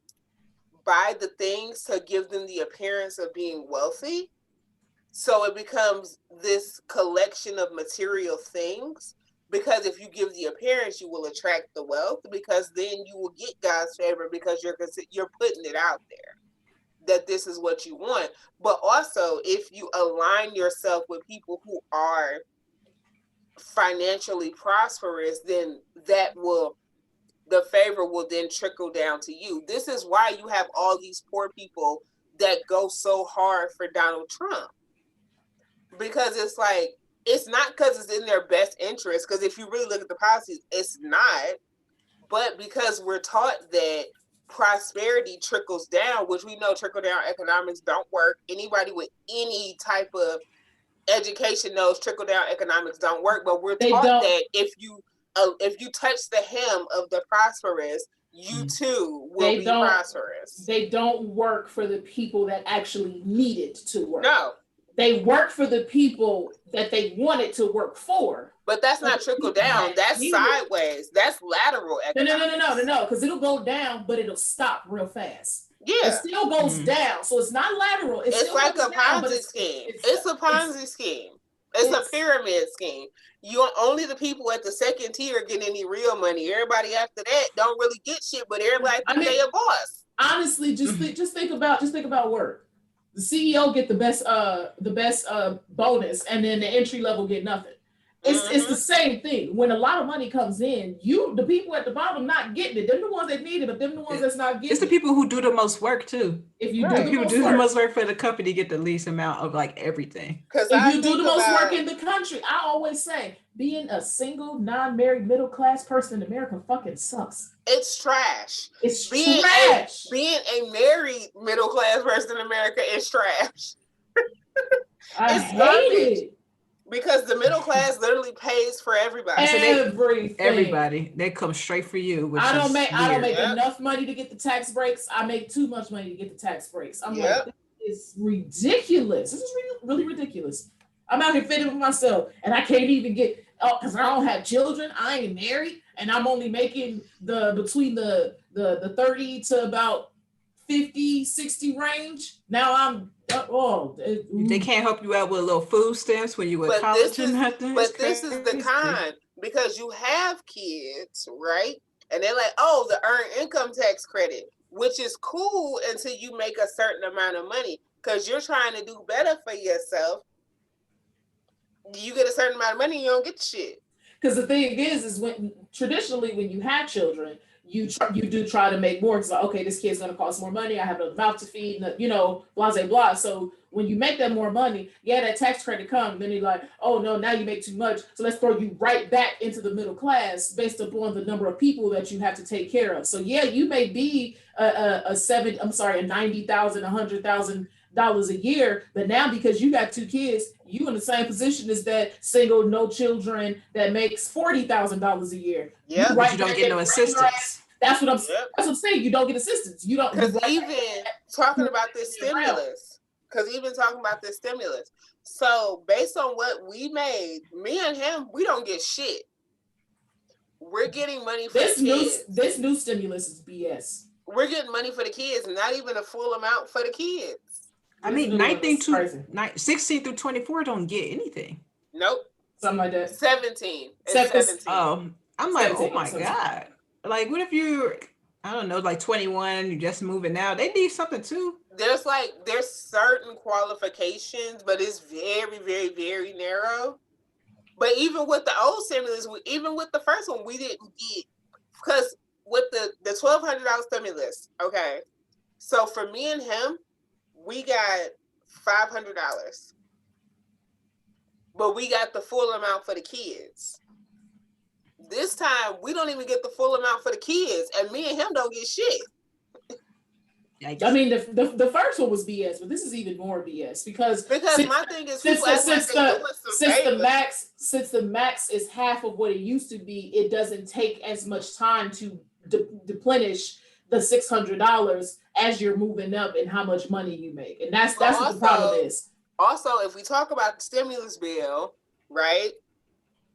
buy the things to give them the appearance of being wealthy. So it becomes this collection of material things, because if you give the appearance, you will attract the wealth, because then you will get God's favor because you're putting it out there that this is what you want. But also, if you align yourself with people who are financially prosperous, then the favor will then trickle down to you. This is why you have all these poor people that go so hard for Donald Trump. Because it's like, it's not because it's in their best interest, because if you really look at the policies, it's not. But because we're taught that prosperity trickles down, which we know trickle down economics don't work. Anybody with any type of education knows trickle down economics don't work. But we're taught that if you touch the hem of the prosperous, you too will be prosperous. They don't work for the people that actually need it to work. No. They work for the people that they want it to work for. But that's not trickle down. That's sideways. That's lateral economics. No. Because it'll go down, but it'll stop real fast. Yeah. It still goes down. So it's not lateral. It's like a Ponzi scheme. It's a Ponzi scheme. It's a pyramid scheme. Only the people at the second tier get any real money. Everybody after that don't really get shit, but everybody think they a boss. Honestly, just think about work. The CEO get the best bonus, and then the entry level get nothing. It's the same thing. When a lot of money comes in, the people at the bottom not getting it. They're the ones that need it, but they're the ones that's not getting it. It's the people who do the most work too. If you do the most work for the company, get the least amount of like everything. If you do the most work in the country, I always say being a single, non-married, middle-class person in America fucking sucks. It's trash. It's trash. Being a married middle-class person in America is trash. I hate it. Because the middle class literally pays for everybody. Everybody. They come straight for you. I don't make enough money to get the tax breaks. I make too much money to get the tax breaks. I'm like, this is ridiculous. This is really ridiculous. I'm out here fitting with myself, and I can't even get because I don't have children. I ain't married, and I'm only making between the 30 to about 50, 60 range. Now I'm they can't help you out with a little food stamps when you were in college and nothing. But this is the con, because you have kids, right? And they're like, oh, the earned income tax credit, which is cool until you make a certain amount of money, because you're trying to do better for yourself. You get a certain amount of money, you don't get shit. Because the thing is when you have children, you do try to make more. It's like, okay, this kid's going to cost more money. I have a mouth to feed, blah, blah, blah. So when you make that more money, yeah, that tax credit comes. Then you're like, oh no, now you make too much, so let's throw you right back into the middle class based upon the number of people that you have to take care of. So yeah, you may be a $90,000, $100,000 a year, but now because you got two kids, you in the same position as that single, no children that makes $40,000 a year. Yeah, but you don't get no assistance. That's what I'm saying. You don't get assistance. You don't. Because even talking about this stimulus, so based on what we made, me and him, we don't get shit. We're getting money for the kids. This new stimulus is BS. We're getting money for the kids, not even a full amount for the kids. I mean, 16 through 24 don't get anything. Nope. Something like that. 17. It's 17. Oh, I'm like, oh my God. Like, what if you're, I don't know, like 21, you're just moving out? They need something too. There's certain qualifications, but it's very, very, very narrow. But even with the old stimulus, even with the first one, we didn't get, because with the $1,200 stimulus, okay, so for me and him, we got $500, but we got the full amount for the kids. This time, we don't even get the full amount for the kids, and me and him don't get shit. I mean, the first one was BS, but this is even more BS because my thing is, since the max is half of what it used to be, it doesn't take as much time to deplenish the $600 as you're moving up and how much money you make, and that's what the problem is. Also, if we talk about the stimulus bill, right?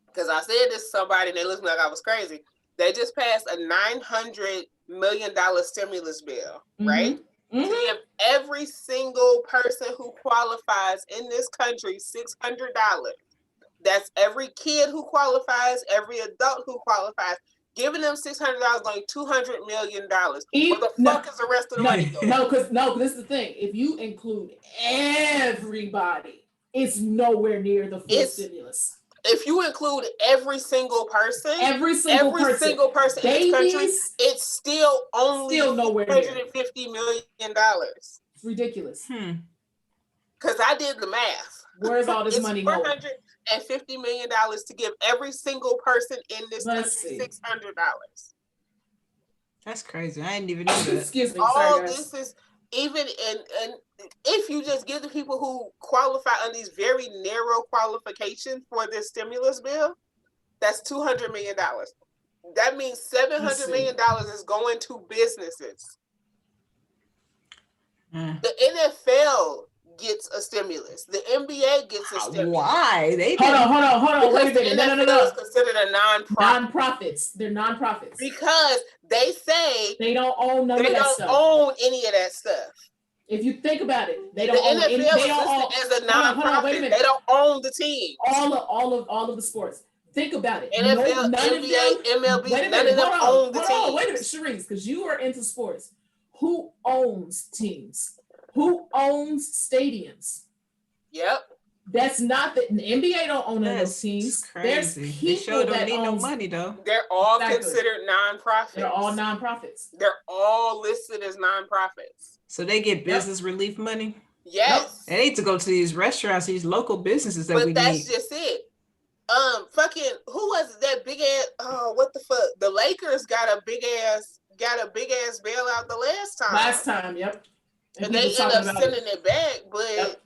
Because I said this to somebody and they looked like I was crazy. They just passed a $900 million stimulus bill, right? Mm-hmm. To give every single person who qualifies in this country $600. That's every kid who qualifies, every adult who qualifies. Giving them $600, like $200 million. Where the fuck is the rest of the money going? No, because this is the thing. If you include everybody, it's nowhere near the full stimulus. If you include every single person in babies, this country, it's still only nowhere $150 million. It's ridiculous. Because I did the math. Where's all this money going? $450 million to give every single person in this country $600. That's crazy. I didn't even know that. Excuse me. All this is even and if you just give the people who qualify on these very narrow qualifications for this stimulus bill, that's $200 million. That means $700 million is going to businesses. The NFL gets a stimulus. The NBA gets a stimulus. Why? Hold on. Wait a minute. No. It's considered a non-profits. They're non-profits. Because they say they don't own none of that stuff. They don't own any of that stuff. If you think about it, they don't own any. They don't own as a non-profit. They don't own the team. All of the sports. Think about it. NFL, NBA, MLB, none of them own the team. Wait a minute, Sharice, because you are into sports. Who owns teams? Who owns stadiums? Yep. That's not the NBA don't own those teams. Crazy. There's people that need no money though. They're all considered nonprofits. They're all nonprofits. They're all listed as nonprofits. So they get business relief money? Yes. They need to go to these restaurants, these local businesses that we need. But that's just it. Who was that big ass? Oh, what the fuck? The Lakers got a big ass bailout the last time. Yep. And they end up sending it back, but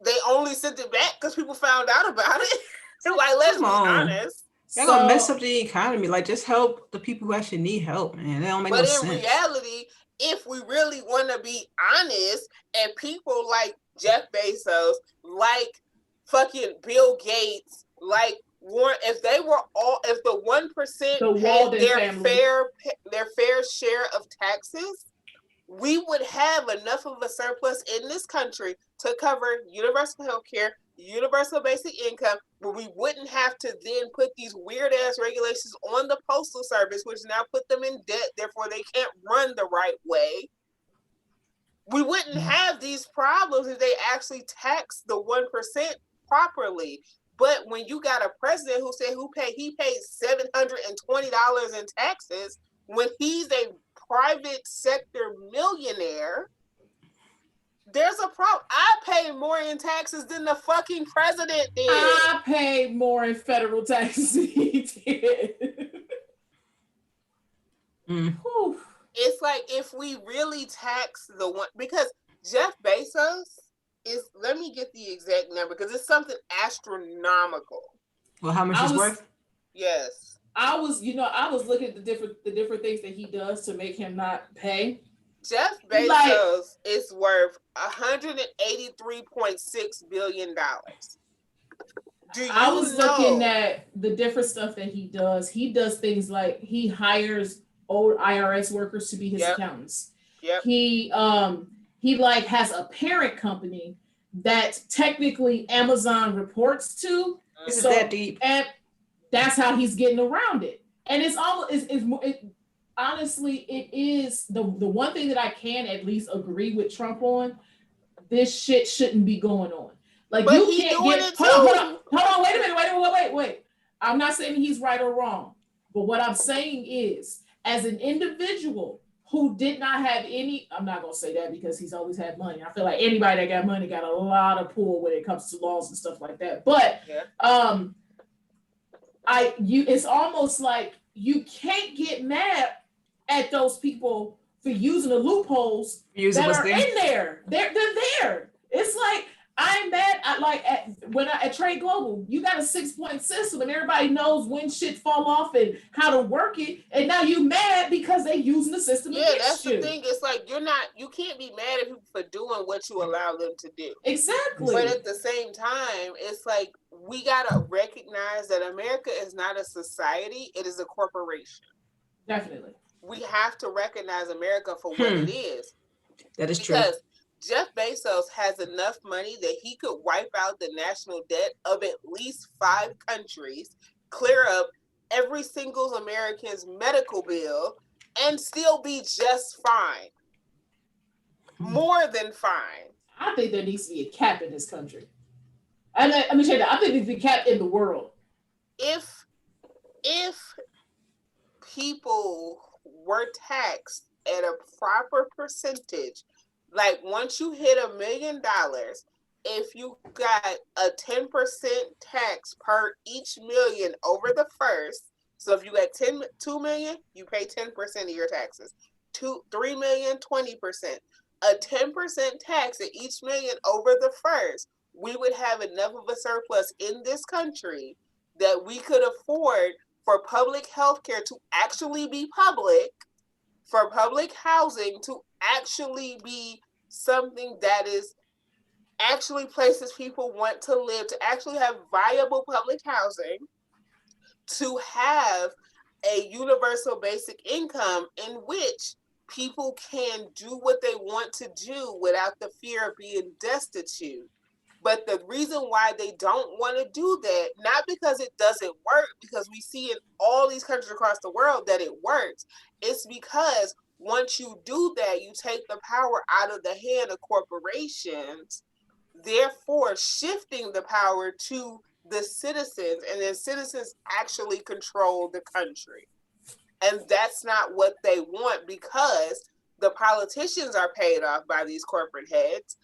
they only sent it back because people found out about it. So like, let's be honest. Y'all gonna mess up the economy. Like, just help the people who actually need help, man. That don't make no sense. But in reality, if we really want to be honest, and people like Jeff Bezos, like fucking Bill Gates, like Warren, if the 1% paid their fair share of taxes, we would have enough of a surplus in this country to cover universal health care, universal basic income, but we wouldn't have to then put these weird ass regulations on the postal service, which now put them in debt, therefore they can't run the right way. We wouldn't have these problems if they actually tax the 1% properly. But when you got a president who said he paid $720 in taxes when he's a private sector millionaire, there's a problem. I pay more in taxes than the fucking president did. I paid more in federal taxes than he did. It's like if we really tax the one, because Jeff Bezos is, let me get the exact number because it's something astronomical. Well, how much is worth? Yes. I was looking at the different things that he does to make him not pay. Jeff Bezos is worth $183.6 billion. I was looking at the different stuff that he does. He does things like he hires old IRS workers to be his accountants. Yep. He like has a parent company that technically Amazon reports to. Is it that deep? And that's how he's getting around it. And it's almost honestly, it is the one thing that I can at least agree with Trump on. This shit shouldn't be going on. Like, but you can't get. Hold on. Wait a minute. Wait. I'm not saying he's right or wrong, but what I'm saying is, as an individual who did not have any, I'm not gonna say that because he's always had money. I feel like anybody that got money got a lot of pull when it comes to laws and stuff like that. But it's almost like you can't get mad at those people for using the loopholes that are in there. They're there. It's like I'm mad at Trade Global. You got a 6-point system and everybody knows when shit fall off and how to work it. And now you mad because they using the system against that's you. The thing. It's like you can't be mad at people for doing what you allow them to do. Exactly. But at the same time, it's like we gotta recognize that America is not a society, it is a corporation. Definitely. We have to recognize America for what it is. That is true. Because Jeff Bezos has enough money that he could wipe out the national debt of at least 5 countries, clear up every single American's medical bill, and still be just fine. More than fine. I think there needs to be a cap in this country. And let me tell you that. I think there needs to be a cap in the world. If people were taxed at a proper percentage, like once you hit $1 million, if you got a 10% tax per each million over the first, so if you got 2 million, you pay 10% of your taxes. 3 million, 20%. A 10% tax at each million over the first, we would have enough of a surplus in this country that we could afford for public health care to actually be public, for public housing to actually be something that is actually places people want to live, to actually have viable public housing, to have a universal basic income in which people can do what they want to do without the fear of being destitute. But the reason why they don't want to do that, not because it doesn't work, because we see in all these countries across the world that it works, it's because once you do that, you take the power out of the hand of corporations, therefore shifting the power to the citizens, and then citizens actually control the country. And that's not what they want, because the politicians are paid off by these corporate heads.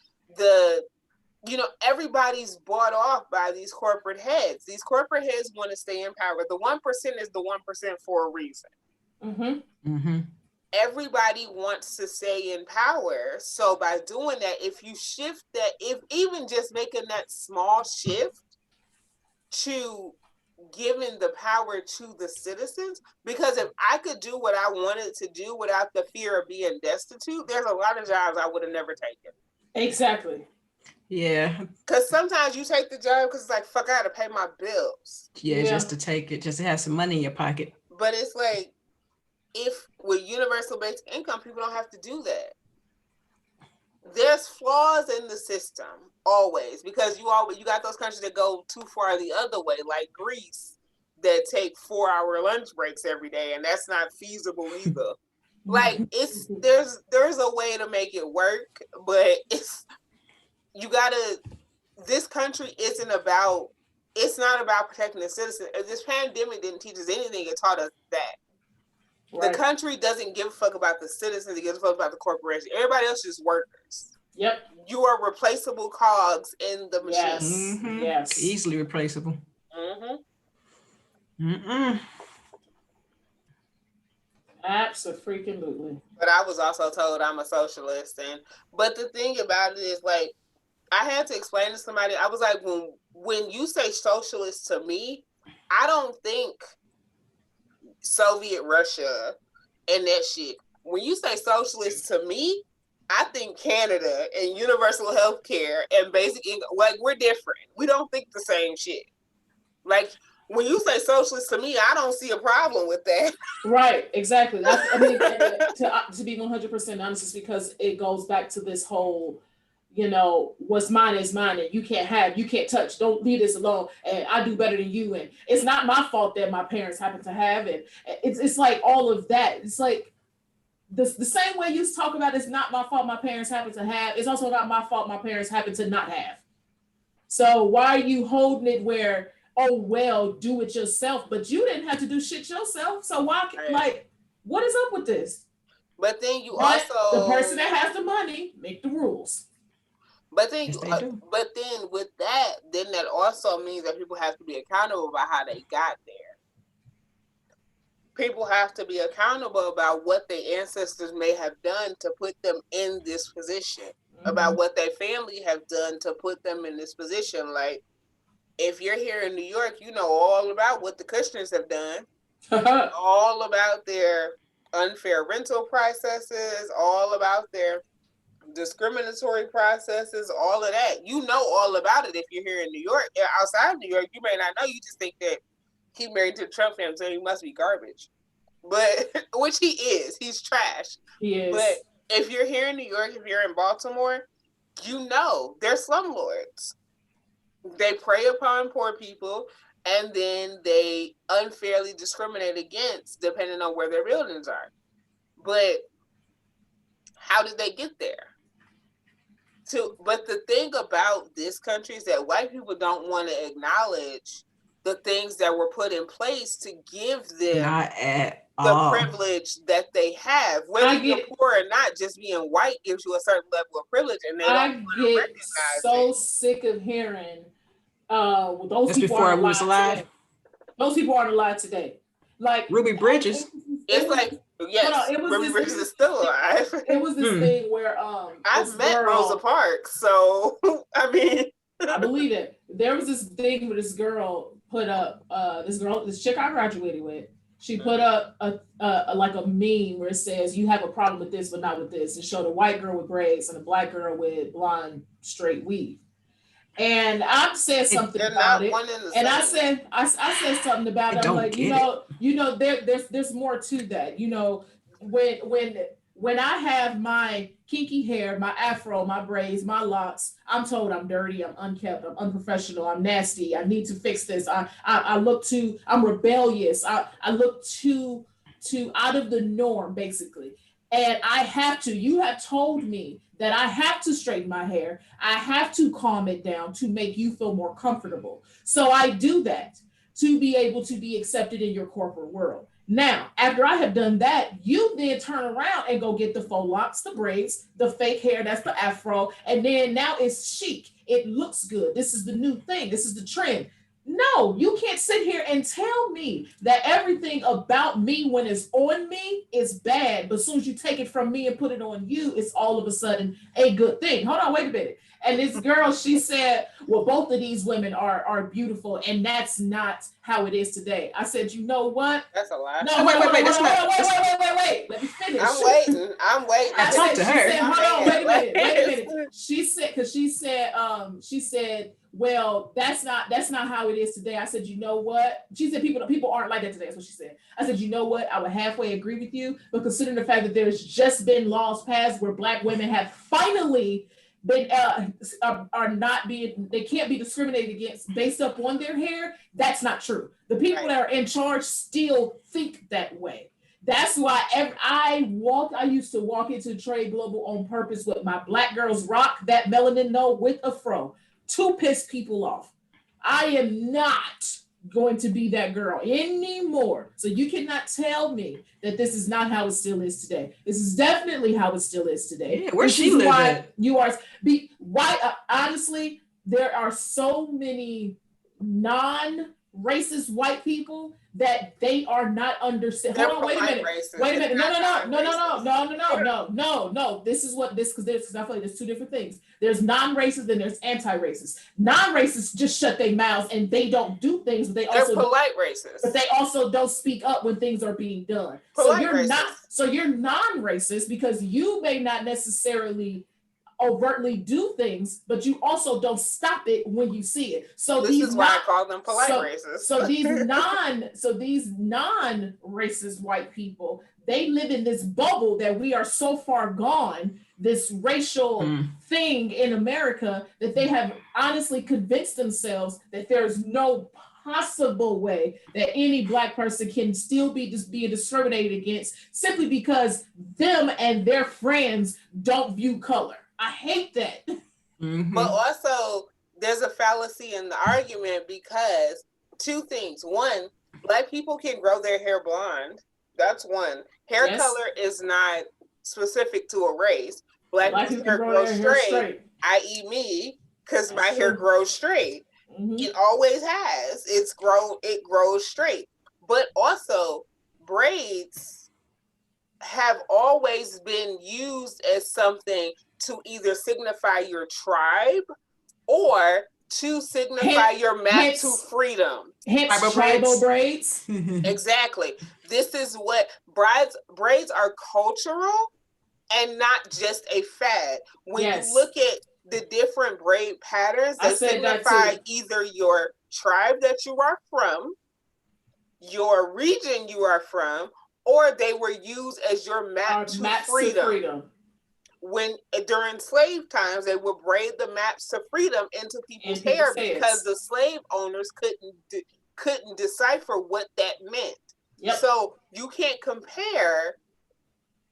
Everybody's bought off by these corporate heads. These corporate heads want to stay in power. The 1% is the 1% for a reason. Mm-hmm. Mm-hmm. Everybody wants to stay in power. So by doing that, if you shift that, if even just making that small shift to giving the power to the citizens, because if I could do what I wanted to do without the fear of being destitute, there's a lot of jobs I would have never taken. Exactly. Yeah. Because sometimes you take the job because it's like, fuck, I got to pay my bills. Yeah, just to take it, just to have some money in your pocket. But it's like, if with universal basic income, people don't have to do that. There's flaws in the system always, because you got those countries that go too far the other way, like Greece, that take 4-hour lunch breaks every day, and that's not feasible either. Like there's a way to make it work, but this country it's not about protecting the citizens. If this pandemic didn't teach us anything, it taught us that. Right. The country doesn't give a fuck about the citizens, it gives a fuck about the corporation. Everybody else is workers. Yep. You are replaceable cogs in the machine. Yes. Mm-hmm. Yes. Easily replaceable. Mm-hmm. Mm-mm. Absolutely. But I was also told I'm a socialist, but the thing about it is, like, I had to explain to somebody. I was like, when you say socialist to me, I don't think Soviet Russia and that shit. When you say socialist to me, I think Canada and universal health care and basic income. Like, we're different. We don't think the same shit. Like, when you say socialist to me, I don't see a problem with that. Right, exactly. I mean, to be 100% honest, is because it goes back to this whole, what's mine is mine, and you can't touch. Don't leave this alone. And I do better than you. And it's not my fault that my parents happen to have it. It's like all of that. It's like the same way you talk about it's not my fault my parents happen to have. It's also not my fault my parents happen to not have. So why are you holding it where, oh, well, do it yourself, but you didn't have to do shit yourself. So why, like, what is up with this? But then you also, the person that has the money make the rules. But then, but then with that, then that also means that people have to be accountable about how they got there. People have to be accountable about what their ancestors may have done to put them in this position, about what their family have done to put them in this position. Like, if you're here in New York, you know all about what the Kushners have done, all about their unfair rental processes, all about their discriminatory processes, all of that. You know all about it if you're here in New York. Outside of New York, you may not know. You just think that he married to the Trump family, so he must be garbage. But which he is. He's trash. He is. But if you're here in New York, if you're in Baltimore, you know they're slumlords. They prey upon poor people, and then they unfairly discriminate against depending on where their buildings are. But how did they get there? But the thing about this country is that white people don't want to acknowledge the things that were put in place to give them the privilege that they have. Whether you're poor or not, just being white gives you a certain level of privilege, and they don't get so sick of hearing those That's people before we was alive. Today. Those people aren't alive today. Like Ruby Bridges. It's like, yes, Ruby Bridges is still alive. It was this thing where I've met Rosa Parks, so I mean, I believe it. There was this thing where this girl put up this chick I graduated with. She put up a like a meme where it says, "You have a problem with this, but not with this," and showed a white girl with braids and a black girl with blonde straight weave. And I said something about it, and I said something about it. I'm like, there's more to that. When I have my kinky hair, my afro, my braids, my locks, I'm told I'm dirty, I'm unkept, I'm unprofessional, I'm nasty, I need to fix this. I'm rebellious. I look too out of the norm, basically. And you have told me that I have to straighten my hair. I have to calm it down to make you feel more comfortable. So I do that to be able to be accepted in your corporate world. Now, after I have done that, you then turn around and go get the faux locks, the braids, the fake hair, that's the afro. And then now it's chic. It looks good. This is the new thing. This is the trend. No, you can't sit here and tell me that everything about me when it's on me is bad, but as soon as you take it from me and put it on you, it's all of a sudden a good thing. Hold on, wait a minute. And this girl, she said, well, both of these women are beautiful, and that's not how it is today. I said, you know what? That's a lie. No, wait. Let me finish. I'm waiting. I talked to her. Said, hold on, wait a minute. She said, well, that's not how it is today. I said, you know what? She said, people aren't like that today. That's what she said. I said, you know what? I would halfway agree with you, but considering the fact that there's just been laws passed where Black women have finally been they can't be discriminated against based upon their hair. That's not true. The people that are in charge still think that way. That's why I used to walk into Trade Global on purpose with my Black girls rock, that melanin with a fro, to piss people off. I am not going to be that girl anymore. So you cannot tell me that this is not how it still is today. This is definitely how it still is today. Yeah, where this she is live why at? you are why honestly, there are so many non-racist white people that they are not understand. Hold on, wait a minute. Wait a minute. No. This is what this because I feel like there's two different things. There's non-racist and there's anti-racist. Non-racists just shut their mouths and they don't do things, but they're polite racists. But they also don't speak up when things are being done. So you're non-racist because you may not necessarily overtly do things, but you also don't stop it when you see it. So this is why I call them polite racists. So these non-racist white people, they live in this bubble that we are so far gone, this racial thing in America, that they have honestly convinced themselves that there's no possible way that any Black person can still be being discriminated against simply because them and their friends don't view color. I hate that. Mm-hmm. But also, there's a fallacy in the argument because two things. One, Black people can grow their hair blonde. That's one. Hair color is not specific to a race. Black people's hair grows straight, i.e. me, because my hair grows straight. Mm-hmm. It always has. It grows straight. But also, braids have always been used as something to either signify your tribe or to signify your map to freedom. Tribal braids. Exactly. This is what braids are cultural and not just a fad. When you look at the different braid patterns, they signify either your tribe that you are from, your region you are from, or they were used as your map to freedom. When during slave times, they would braid the maps to freedom into people's hair because the slave owners couldn't decipher what that meant. Yep. So you can't compare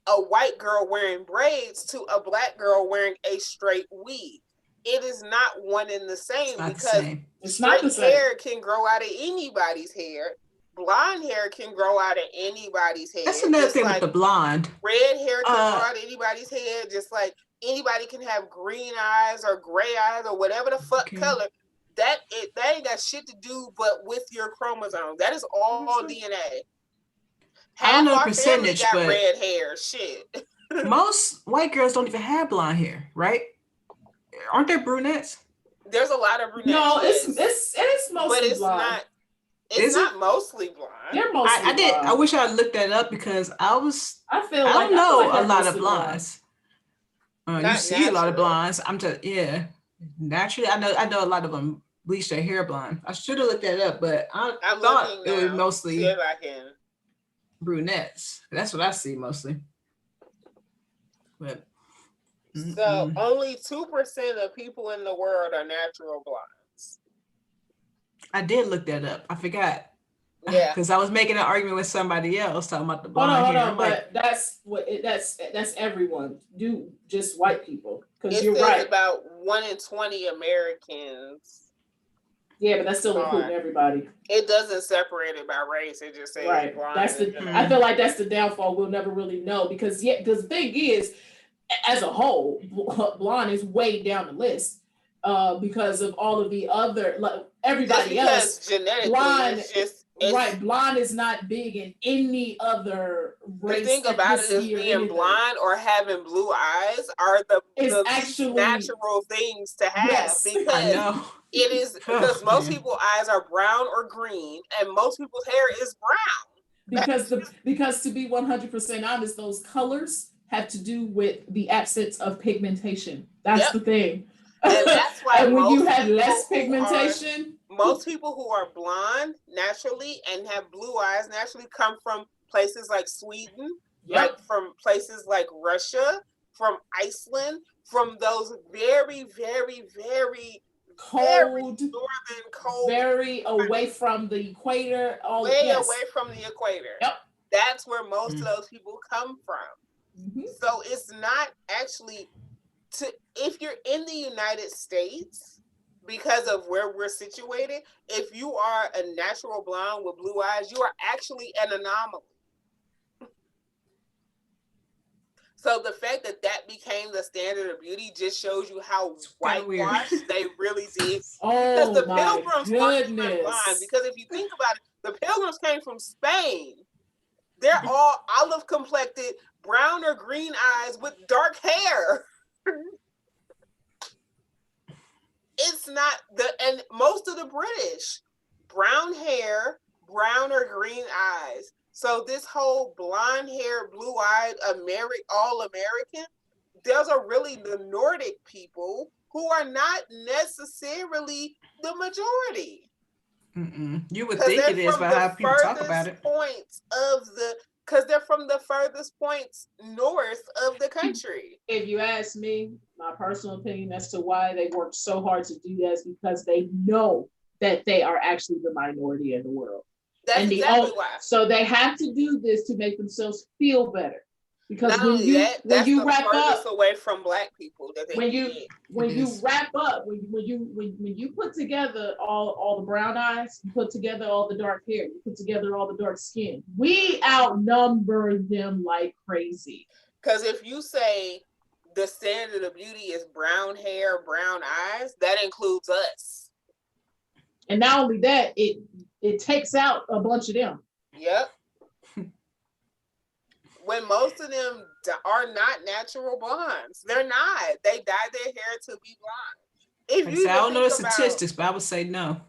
a white girl wearing braids to a Black girl wearing a straight weave. It is not one and the same because straight hair can grow out of anybody's hair. Blonde hair can grow out of anybody's head. That's another thing with the blonde. Red hair can grow out of anybody's head, just like anybody can have green eyes or gray eyes or whatever the fuck color. That ain't got shit to do but with your chromosomes. That is all DNA. I don't know the percentage, got red hair. Shit. Most white girls don't even have blonde hair, right? Aren't there brunettes? There's a lot of brunettes. No, it is mostly but it's blonde. Not. It's not mostly blonde. They're mostly blonde. I wish I looked that up because I don't know a lot of blondes. You see a lot of blondes. Naturally, I know a lot of them bleach their hair blonde. I should have looked that up, but I thought it was mostly brunettes. That's what I see mostly. But so only 2% of people in the world are natural blondes. I did look that up. I forgot. Yeah, because I was making an argument with somebody else talking about the blonde hair. Hold on, but that's everyone. Do just white people? Because you're right. About 1 in 20 Americans. Yeah, but that's still including everybody. It doesn't separate it by race. It just says blonde. That's I feel like that's the downfall. We'll never really know because the thing is, as a whole, blonde is way down the list. Because of all of the other, everybody else, genetically, blonde, blonde is not big in any other race. The thing about it is being blonde or having blue eyes are the actually natural things to have because it is because most people's eyes are brown or green and most people's hair is brown. Because to be 100% honest, those colors have to do with the absence of pigmentation. That's the thing. And that's why and when you have less pigmentation, most people who are blonde naturally and have blue eyes naturally come from places like Sweden, like from places like Russia, from Iceland, from those very, very, very cold, very northern, cold, very away from the equator, away from the equator. Yep. That's where most of those people come from. Mm-hmm. So it's not actually if you're in the United States, because of where we're situated, if you are a natural blonde with blue eyes, you are actually an anomaly. So the fact that that became the standard of beauty just shows you how whitewashed they really did. Because the Pilgrims weren't even blind. Because if you think about it, the Pilgrims came from Spain. They're all olive complected, brown or green eyes with dark hair. It's not and most of the British, brown hair, brown or green eyes. So this whole blonde hair, blue eyed all American, those are really the Nordic people who are not necessarily the majority. You would think it is by how people talk about it. Because they're from the furthest points north of the country. If you ask me, my personal opinion as to why they work so hard to do that is because they know that they are actually the minority in the world. That's exactly why. So they have to do this to make themselves feel better. Because not only that, that's the furthest away from Black people that they when you wrap up, when you put together all the brown eyes, you put together all the dark hair, you put together all the dark skin, we outnumber them like crazy. Because if you say the standard of beauty is brown hair, brown eyes, that includes us. And not only that, it takes out a bunch of them. Yep. When most of them are not natural blondes. They're not. They dye their hair to be blonde. I don't know the statistics, but I would say no.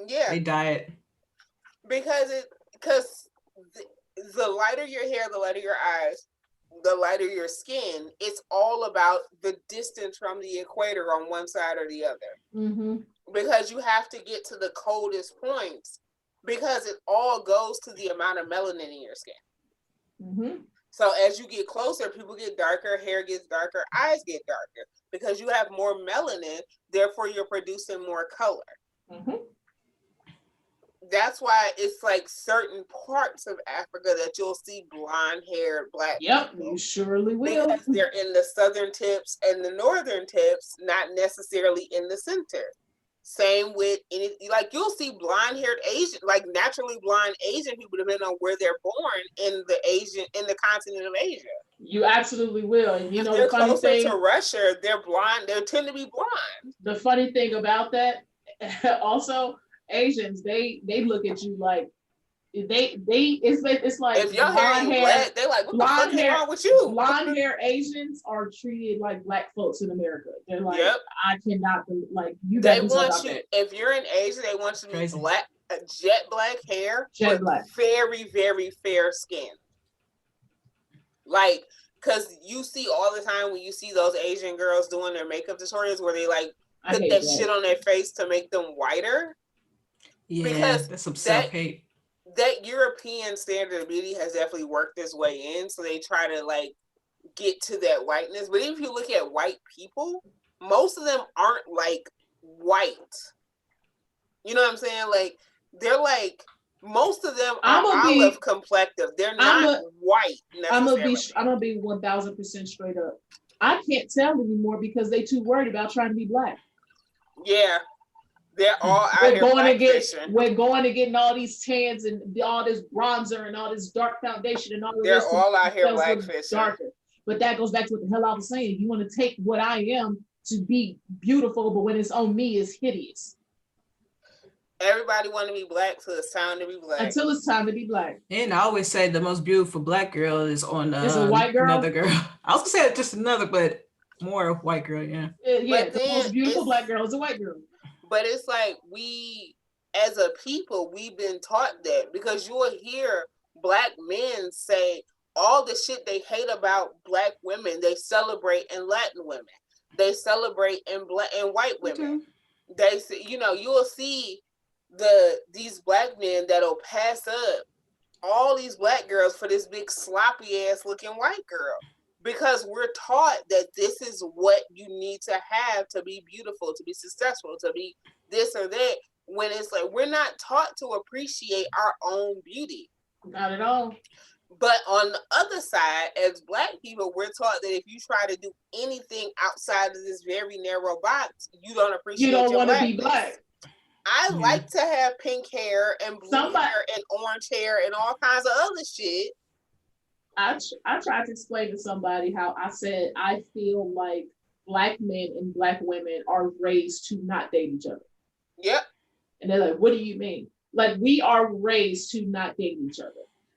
Yeah. They dye it. Because the lighter your hair, the lighter your eyes, the lighter your skin, it's all about the distance from the equator on one side or the other. Mm-hmm. Because you have to get to the coldest points because it all goes to the amount of melanin in your skin. Mm-hmm. So as you get closer, people get darker, hair gets darker, eyes get darker because you have more melanin, therefore you're producing more color. Mm-hmm. That's why it's like certain parts of Africa that you'll see blonde-haired Black people. Yep, you surely will. Because they're in the southern tips and the northern tips, not necessarily in the center. Same with you'll see blonde-haired Asian, like naturally blonde Asian people, depending on where they're born in the continent of Asia. You absolutely will. And if they're closer to Russia, they're blonde. They tend to be blonde. The funny thing about that, also Asians, they look at you like it's like if your hair ain't black, they like, what the fuck is wrong with you? Blonde hair Asians are treated like Black folks in America. They're like, yep. I cannot like you. They want you that. If you're in Asia, they want you to be black, jet black hair, jet black, very very fair skin. Like, cause you see all the time when you see those Asian girls doing their makeup tutorials where they like put that shit on their face to make them whiter. Yeah, because that's some self-hate. That European standard of beauty has definitely worked its way in, so they try to like get to that whiteness. But if you look at white people, most of them aren't like white. You know what I'm saying? Like they're like most of them are olive complective. They're not white. I'm gonna be 1000% straight up. I can't tell anymore because they too worried about trying to be Black. Yeah. They're all out here blackfishing. We're going to getting all these tans and all this bronzer and all this dark foundation and all of this. They're all out here blackfishing. Darker. But that goes back to what the hell I was saying. You want to take what I am to be beautiful, but when it's on me, it's hideous. Everybody want to be Black, so it's time to be Black. Until it's time to be Black. And I always say the most beautiful Black girl is on it's a white girl. Another girl. I was gonna say just another, but more white girl. Yeah. Yeah. The most beautiful Black girl is a white girl. But it's like we, as a people, we've been taught that because you will hear Black men say all the shit they hate about Black women, they celebrate in Latin women. They celebrate in white women. They say, you will see these Black men that'll pass up all these Black girls for this big sloppy ass looking white girl. Because we're taught that this is what you need to have to be beautiful, to be successful, to be this or that. When it's like, we're not taught to appreciate our own beauty. Not at all. But on the other side, as Black people, we're taught that if you try to do anything outside of this very narrow box, you don't appreciate your want to be Blackness. Black. I like to have pink hair and blue hair and orange hair and all kinds of other shit. I tried to explain to somebody how I said I feel like Black men and Black women are raised to not date each other. Yep. And they're like, what do you mean? Like, we are raised to not date each other.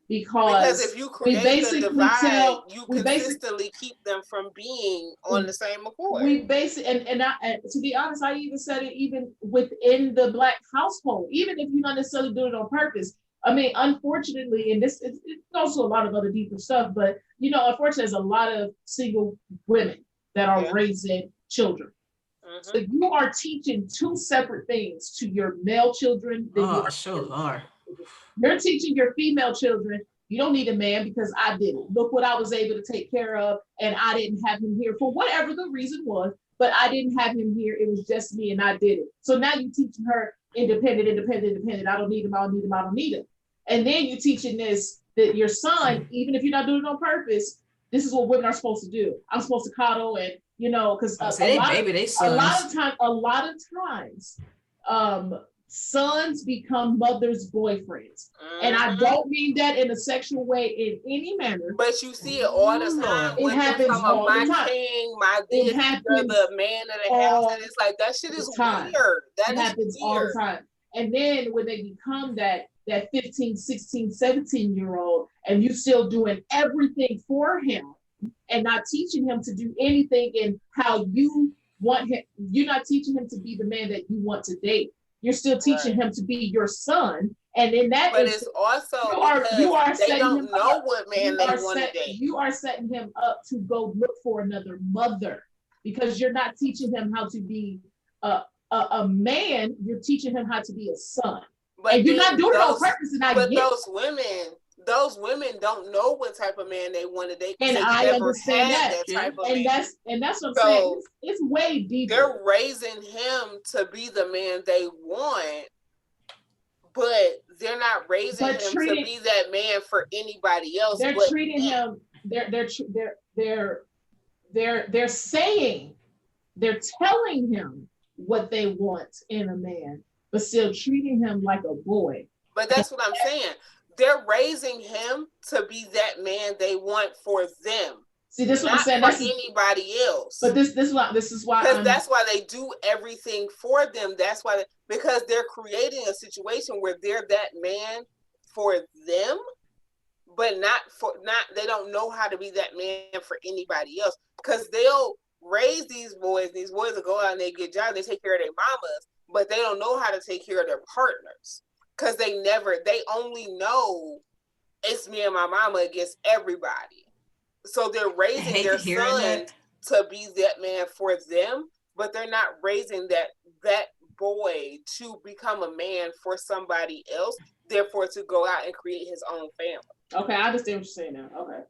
Because if you create the divide, you consistently keep them from being on the same accord. We basically, and to be honest, I even said it even within the Black household, even if you're not necessarily doing it on purpose. I mean, unfortunately, and this it's also a lot of other deeper stuff, but unfortunately, there's a lot of single women that are raising children. Mm-hmm. So you are teaching two separate things to your male children. You're teaching your female children, you don't need a man because I did it. Look what I was able to take care of, and I didn't have him here for whatever the reason was, but I didn't have him here. It was just me, and I did it. So now you're teaching her independent. I don't need him. I don't need him. And then you're teaching this, that your son, even if you're not doing it on purpose, this is what women are supposed to do. I'm supposed to coddle and, because a lot of times, sons become mothers' boyfriends. And I don't mean that in a sexual way in any manner. But you see it all the time. It happens all the time. King, my this, you're the man of the house. And it's like, that shit is weird. That happens all the time. And then when they become that 15, 16, 17-year-old, and you still doing everything for him and not teaching him to do anything in how you want him, you're not teaching him to be the man that you want to date. You're still teaching him to be your son. And in that, but it's also they don't know what man they want to date. You are setting him up to go look for another mother because you're not teaching him how to be a man. You're teaching him how to be a son. But and you're not doing it on purpose. Those women don't know what type of man they want to date. And I understand that. That's what I'm saying. It's way deeper. They're raising him to be the man they want, but they're not raising him to be that man for anybody else. They're treating him. They're saying, they're telling him what they want in a man, but still treating him like a boy. But that's what I'm saying. They're raising him to be that man they want for them. See, this is what I'm saying. Not for anybody else. But this is why. Because that's why they do everything for them. That's why because they're creating a situation where they're that man for them, but they don't know how to be that man for anybody else. Because they'll raise these boys. These boys will go out and they get jobs. They take care of their mamas, but they don't know how to take care of their partners. Because they only know it's me and my mama against everybody. So they're raising their son to be that man for them, but they're not raising that boy to become a man for somebody else, therefore to go out and create his own family. Okay, I understand what you're saying now. Okay.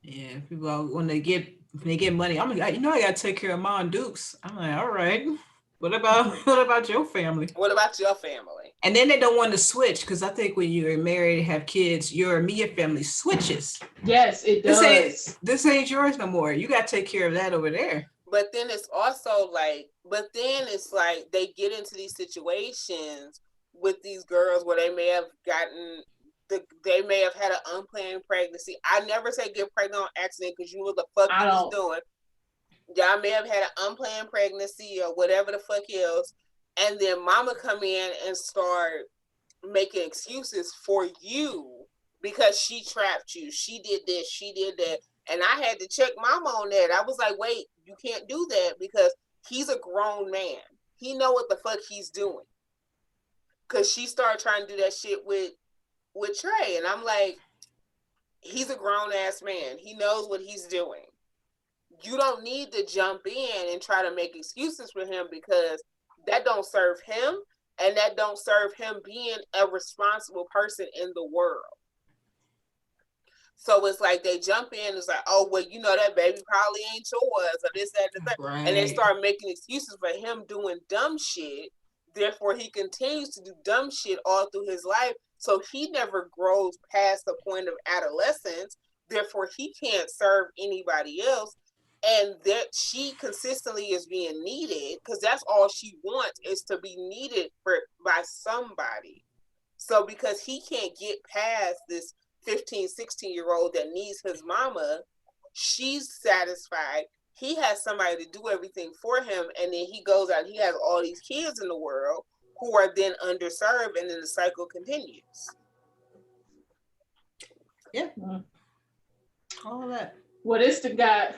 Yeah, people when they get money, I'm like, I gotta take care of Mom Dukes. I'm like, all right. What about your family? What about your family? And then they don't want to switch because I think when you're married and have kids, your immediate family switches. Yes, it does. This ain't yours no more. You got to take care of that over there. But then it's also like, they get into these situations with these girls where they may have had an unplanned pregnancy. I never say get pregnant on accident because you know what the fuck you was doing. Y'all may have had an unplanned pregnancy or whatever the fuck else. And then mama come in and start making excuses for you because she trapped you. She did this, she did that. And I had to check mama on that. I was like, wait, you can't do that because he's a grown man. He know what the fuck he's doing. Because she started trying to do that shit with Trey. And I'm like, he's a grown ass man. He knows what he's doing. You don't need to jump in and try to make excuses for him because that don't serve him and that don't serve him being a responsible person in the world. So it's like they jump in, it's like, oh, well, that baby probably ain't yours or this, that, and that. Right. And they start making excuses for him doing dumb shit. Therefore, he continues to do dumb shit all through his life So he never grows past the point of adolescence. Therefore, he can't serve anybody else. And that she consistently is being needed because that's all she wants is to be needed by somebody. So because he can't get past this 15, 16-year-old that needs his mama, she's satisfied. He has somebody to do everything for him. And then he goes out, he has all these kids in the world who are then underserved, and then the cycle continues. Yeah. All that. Well, this got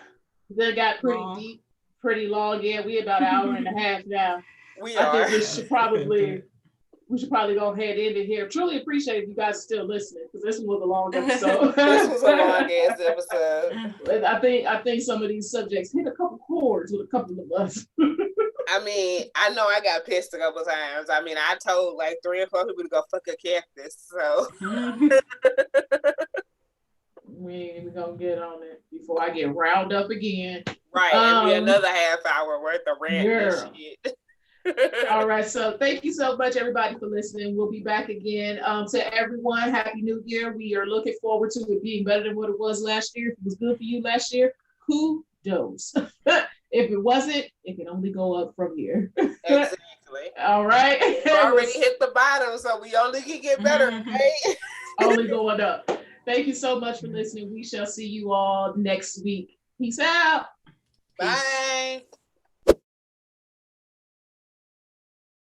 pretty deep, pretty long. Yeah, we about an hour and a half now. I think we should probably go ahead and end it here. Truly appreciate if you guys are still listening because this was a long episode. This was a long ass episode. I think some of these subjects hit a couple chords with a couple of us. I mean, I know I got pissed a couple times. I mean, I told like 3 or 4 people to go fuck a cactus. So we ain't gonna get on it before I get riled up again. Right, and be another half hour worth of rant and shit. All right, so thank you so much, everybody, for listening. We'll be back again. To everyone, Happy New Year. We are looking forward to it being better than what it was last year. If it was good for you last year, kudos. If it wasn't, it can only go up from here. Exactly. All right. We already hit the bottom, so we only can get better, right? Only going up. Thank you so much for listening. We shall see you all next week. Peace out. Bye.